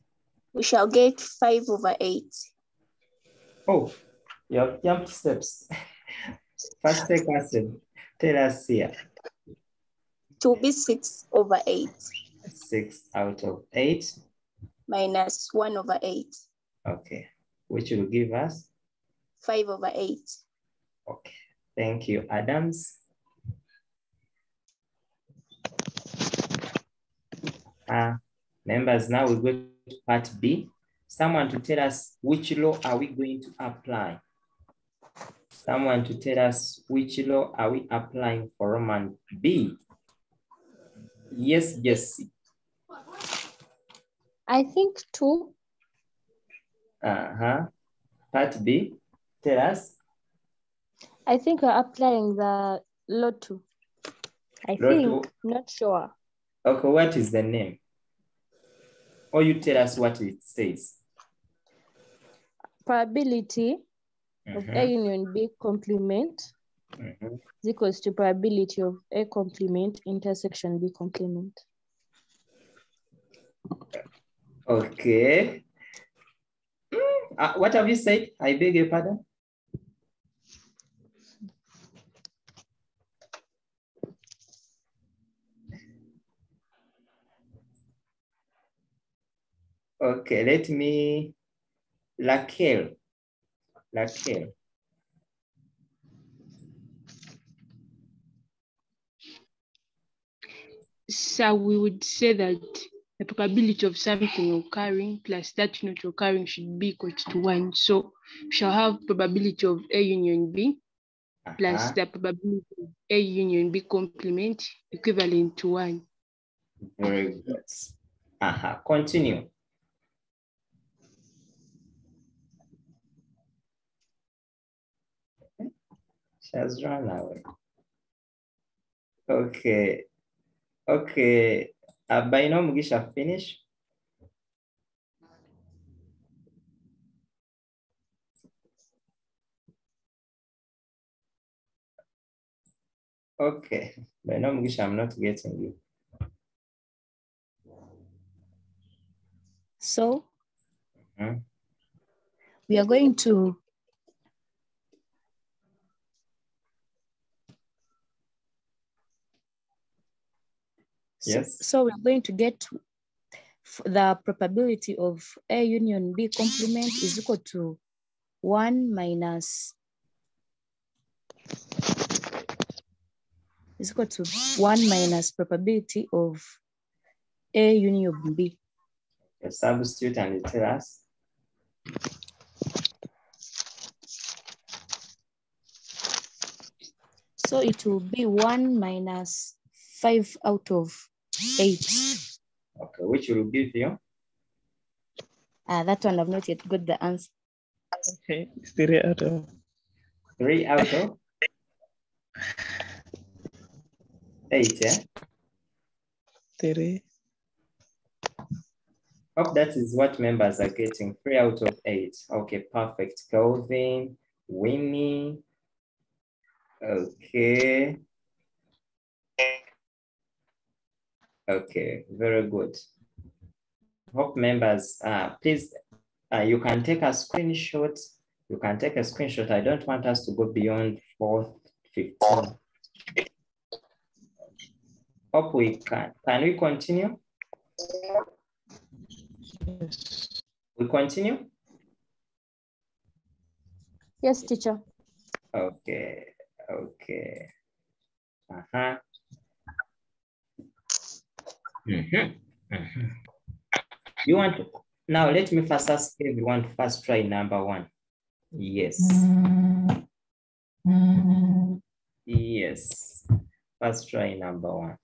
We shall get 5 over 8. Oh, you have jumped steps. First, take us, tell us here. To be 6 over 8. 6 out of 8. Minus 1 over 8. Okay. Which will give us? 5 over 8. Okay. Thank you, Adams. Members, now we go to part B. Someone to tell us which law are we going to apply? Someone to tell us which law are we applying for Roman B? Yes, Jesse. I think 2. Part B, tell us. I think we're applying the law 2. I think, not sure. Okay, what is the name? Or you tell us what it says. Probability of A union B complement is equals to probability of A complement intersection B complement. Okay. What have you said? I beg your pardon. Okay, let me, Raquel. So we would say that the probability of something occurring plus that not occurring should be equal to 1. So we shall have probability of A union B plus the probability of A union B complement equivalent to 1. Very good. Continue. She has run away. Okay. By now, Mugisha finish. Okay. By now, Mugisha, I'm not getting you. So we are going to So we're going to get the probability of A union B complement is equal to 1 minus probability of A union B. Substitute and tell us. So it will be 1 minus 5 out of 8. Okay, which will give you? That one I've not yet got the answer. Okay, 3 out of 3 out of 8, yeah? 3. Hope that is what members are getting. 3 out of 8. Okay, perfect. Kelvin, Winnie. Okay. Okay, very good. Hope members, please, you can take a screenshot. You can take a screenshot. I don't want us to go beyond 4:15. Hope we can. Can we continue? Yes. We continue? Yes, teacher. Okay. You want to, now let me first ask everyone to first try number 1. Yes. Yes. First try number 1.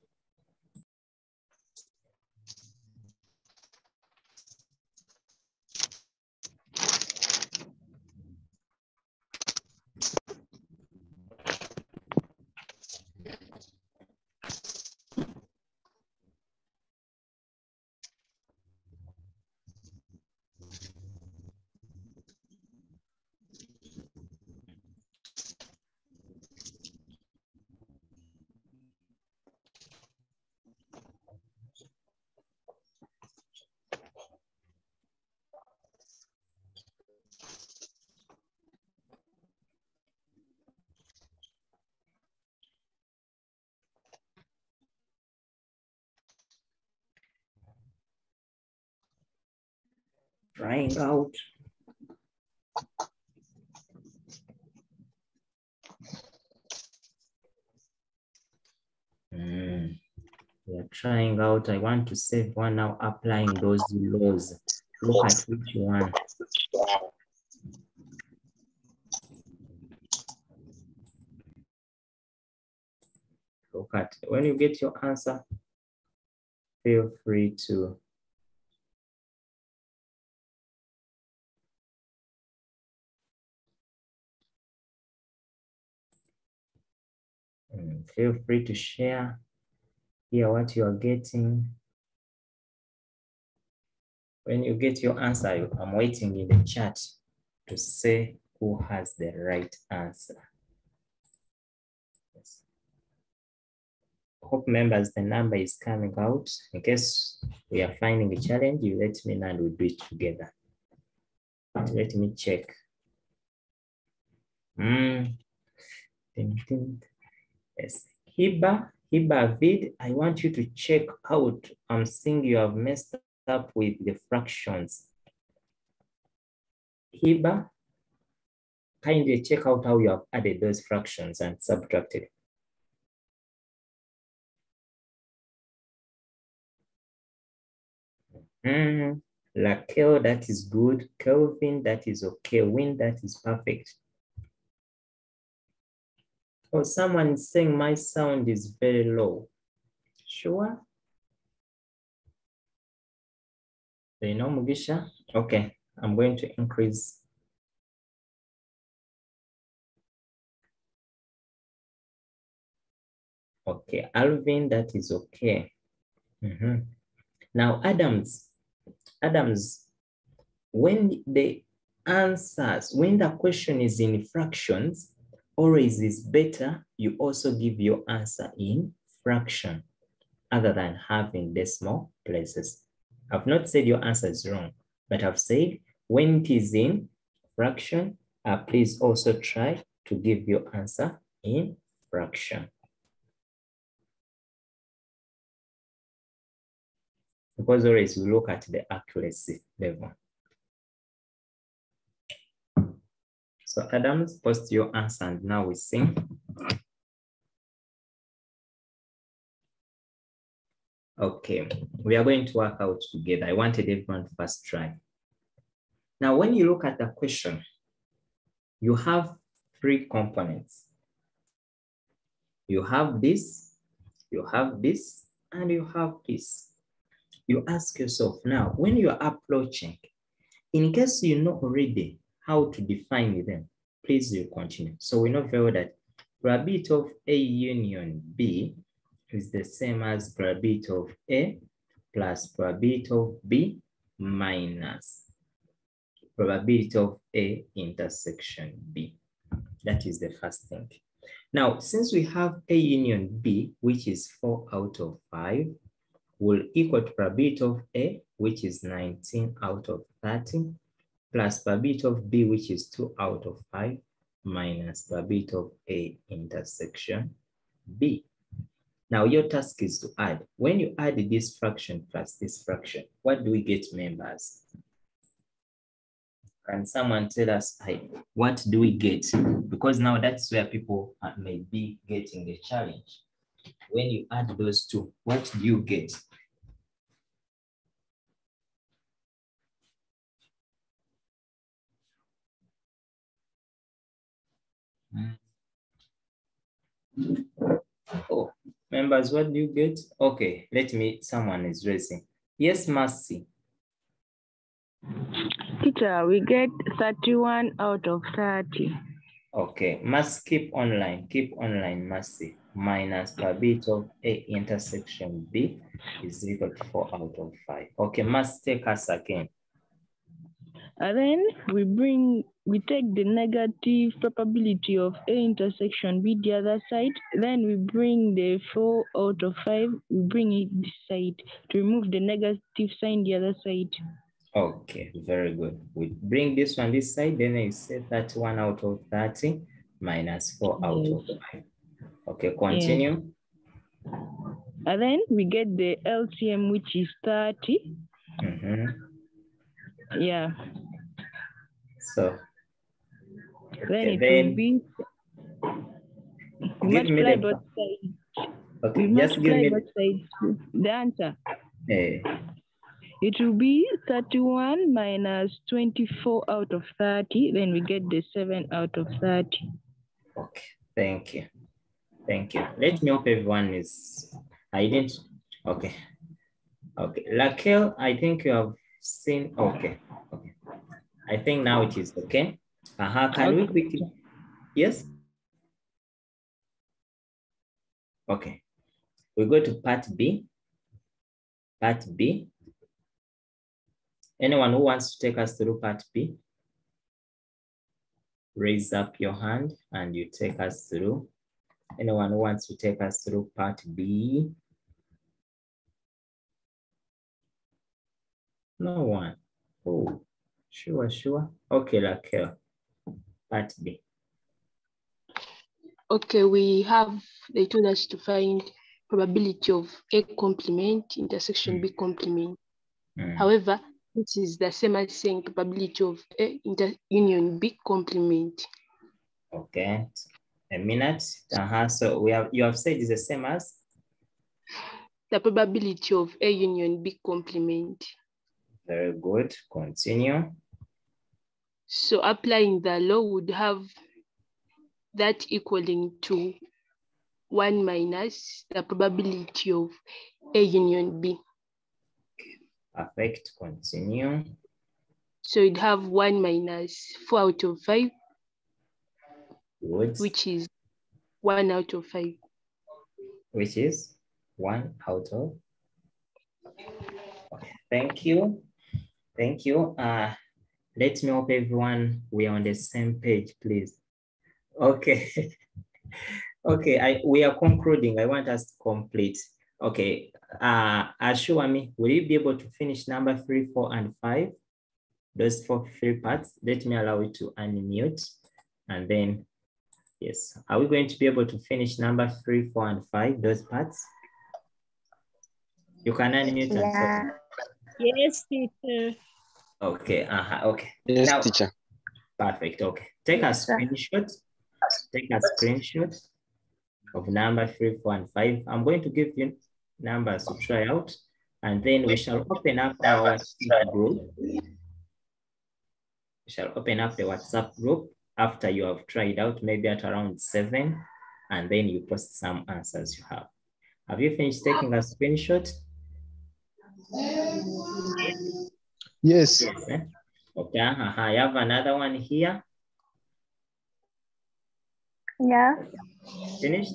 trying out. We are trying out. I want to save one now, applying those laws. Look at which one. Look at, when you get your answer, feel free to share here what you are getting. When you get your answer, I'm waiting in the chat to say who has the right answer. Yes. Hope members, the number is coming out. In case we are finding a challenge, you let me know and we'll do it together. But let me check. Yes. Hiba Vid, I want you to check out. I'm seeing you have messed up with the fractions. Hiba, kindly check out how you have added those fractions and subtracted. Lakel, that is good. Kelvin, that is okay. Win, that is perfect. Oh, someone is saying my sound is very low. Sure. You know, Mugisha? Okay, I'm going to increase. Okay, Alvin, that is okay. Now, Adams, when the answers, when the question is in fractions, always is better you also give your answer in fraction other than having decimal places. I've not said your answer is wrong, but I've said when it is in fraction, please also try to give your answer in fraction. Because always we look at the accuracy level. So Adams, post your answer and now we see. Okay, we are going to work out together. I wanted everyone to first try. Now, when you look at the question, you have three components. You have this, you have this, and you have this. You ask yourself now, when you are approaching, in case you know already how to define them, please you continue. So we know very well that probability of A union B is the same as probability of A plus probability of B minus probability of A intersection B. That is the first thing. Now, since we have A union B, which is 4 out of 5, will equal to probability of A, which is 19 out of 30, plus probability of B, which is 2 out of 5, minus probability of A intersection B. Now, your task is to add. When you add this fraction plus this fraction, what do we get, members? Can someone tell us, what do we get? Because now that's where people may be getting the challenge. When you add those two, what do you get? Oh, members, what do you get? Okay, someone is raising. Yes, Mercy. Teacher, we get 31 out of 30. Okay, must keep online, Mercy. Minus probability of A intersection B is equal to 4 out of 5. Okay, must take us again. And then we take the negative probability of A intersection B the other side. Then we bring the 4 out of 5, we bring it this side to remove the negative sign the other side. Okay, very good. We bring this one this side, then you say 31 out of 30 minus 4 out of 5. Okay, continue. Yes. And then we get the LCM, which is 30. Yeah. So Then okay, it then will be give me multiply the both sides. okay, We just give multiply me both sides. The answer. It will be 31 minus 24 out of 30. Then we get the 7 out of 30. Okay, thank you. Thank you. Let me hope everyone is, I didn't, okay. Okay, Raquel, I think you have seen, okay. Okay. I think now it is okay. Can we quickly, yes? Okay, we go to part B. Part B. Anyone who wants to take us through part B? Raise up your hand and you take us through. Anyone who wants to take us through part B? No one. Oh, sure. Okay, Raquel, part B. Okay, they told us to find probability of A complement intersection B complement. However, this is the same as saying probability of A union B complement. Okay, a minute. So you have said it's the same as? The probability of A union B complement. Very good, continue. So applying the law would have that equaling to 1 minus the probability of A union B. Perfect, continue. So you'd have 1 minus 4 out of 5, good. Which is 1 out of 5. Which is 1 out of? Okay, thank you. Thank you. Let me hope everyone, we are on the same page, please. Okay. Okay, we are concluding. I want us to complete. Okay, assure me, will you be able to finish number 3, 4, and 5? Those 3 parts. Let me allow you to unmute. And then, yes. Are we going to be able to finish number 3, 4, and 5, those parts? You can unmute and talk. Yes, teacher. Okay, okay. Yes, now, teacher. Perfect, okay. Take a screenshot. Take a screenshot of number 3, 4, and 5. I'm going to give you numbers to try out, and then we shall open up our WhatsApp group. We shall open up the WhatsApp group after you have tried out, maybe at around 7, and then you post some answers you have. Have you finished taking a screenshot? Yes. Yes. Okay, I have another one here. Yeah. Finished?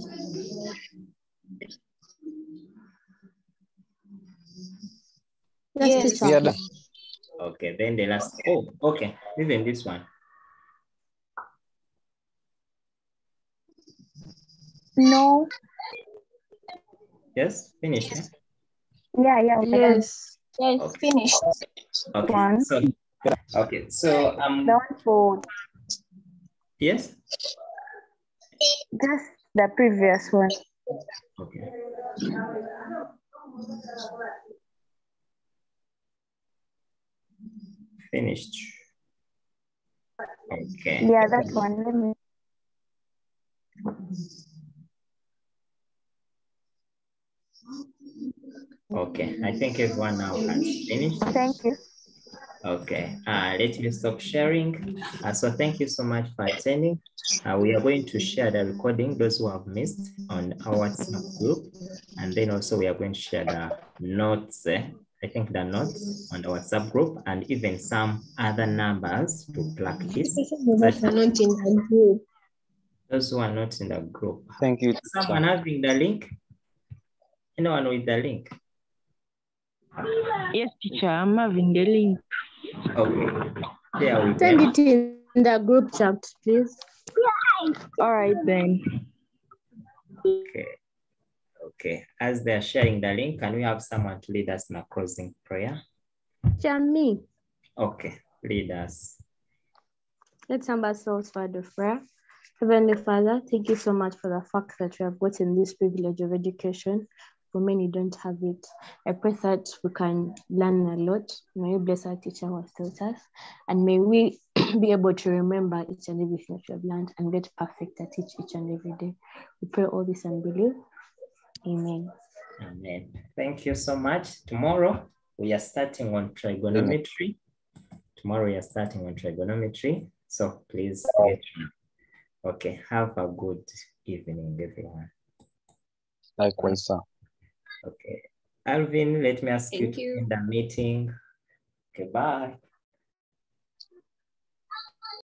Yes, teacher. Yeah. Okay, then the last, oh, okay, even this one. No. Yes, finished. Yeah. Yes. Yes, okay. Finished. Okay, One. so The one for yes. just the previous one. Okay. Finished. Okay. Yeah, that one. Let me. Okay, I think everyone now has finished. Thank you. Okay, let me stop sharing. So thank you so much for attending. We are going to share the recording, those who have missed, on our WhatsApp group. And then also we are going to share the notes, I think the notes on the WhatsApp group, and even some other numbers to practice. Those are not in the group. Those who are not in the group. Thank you. Someone having the link? Anyone with the link? Yes, teacher, I'm having the link. Okay. There we Send go. it in the group chat, please. All right, then. Okay. Okay. As they're sharing the link, can we have someone to lead us in a closing prayer? Me. Okay. Lead us. Let's have ourselves for the prayer. Heavenly Father, thank you so much for the fact that we have gotten this privilege of education. for many don't have it. I pray that we can learn a lot. May we bless our teacher who has taught us, and may we be able to remember each and everything that we have learned and get perfect at each and every day. We pray all this and believe. Amen. Amen. Thank you so much. Tomorrow we are starting on trigonometry. Tomorrow we are starting on trigonometry. So please get ready. Okay, have a good evening, everyone. Likewise, sir. Okay. Alvin, let me ask you Thank to you. end the meeting. Okay, bye.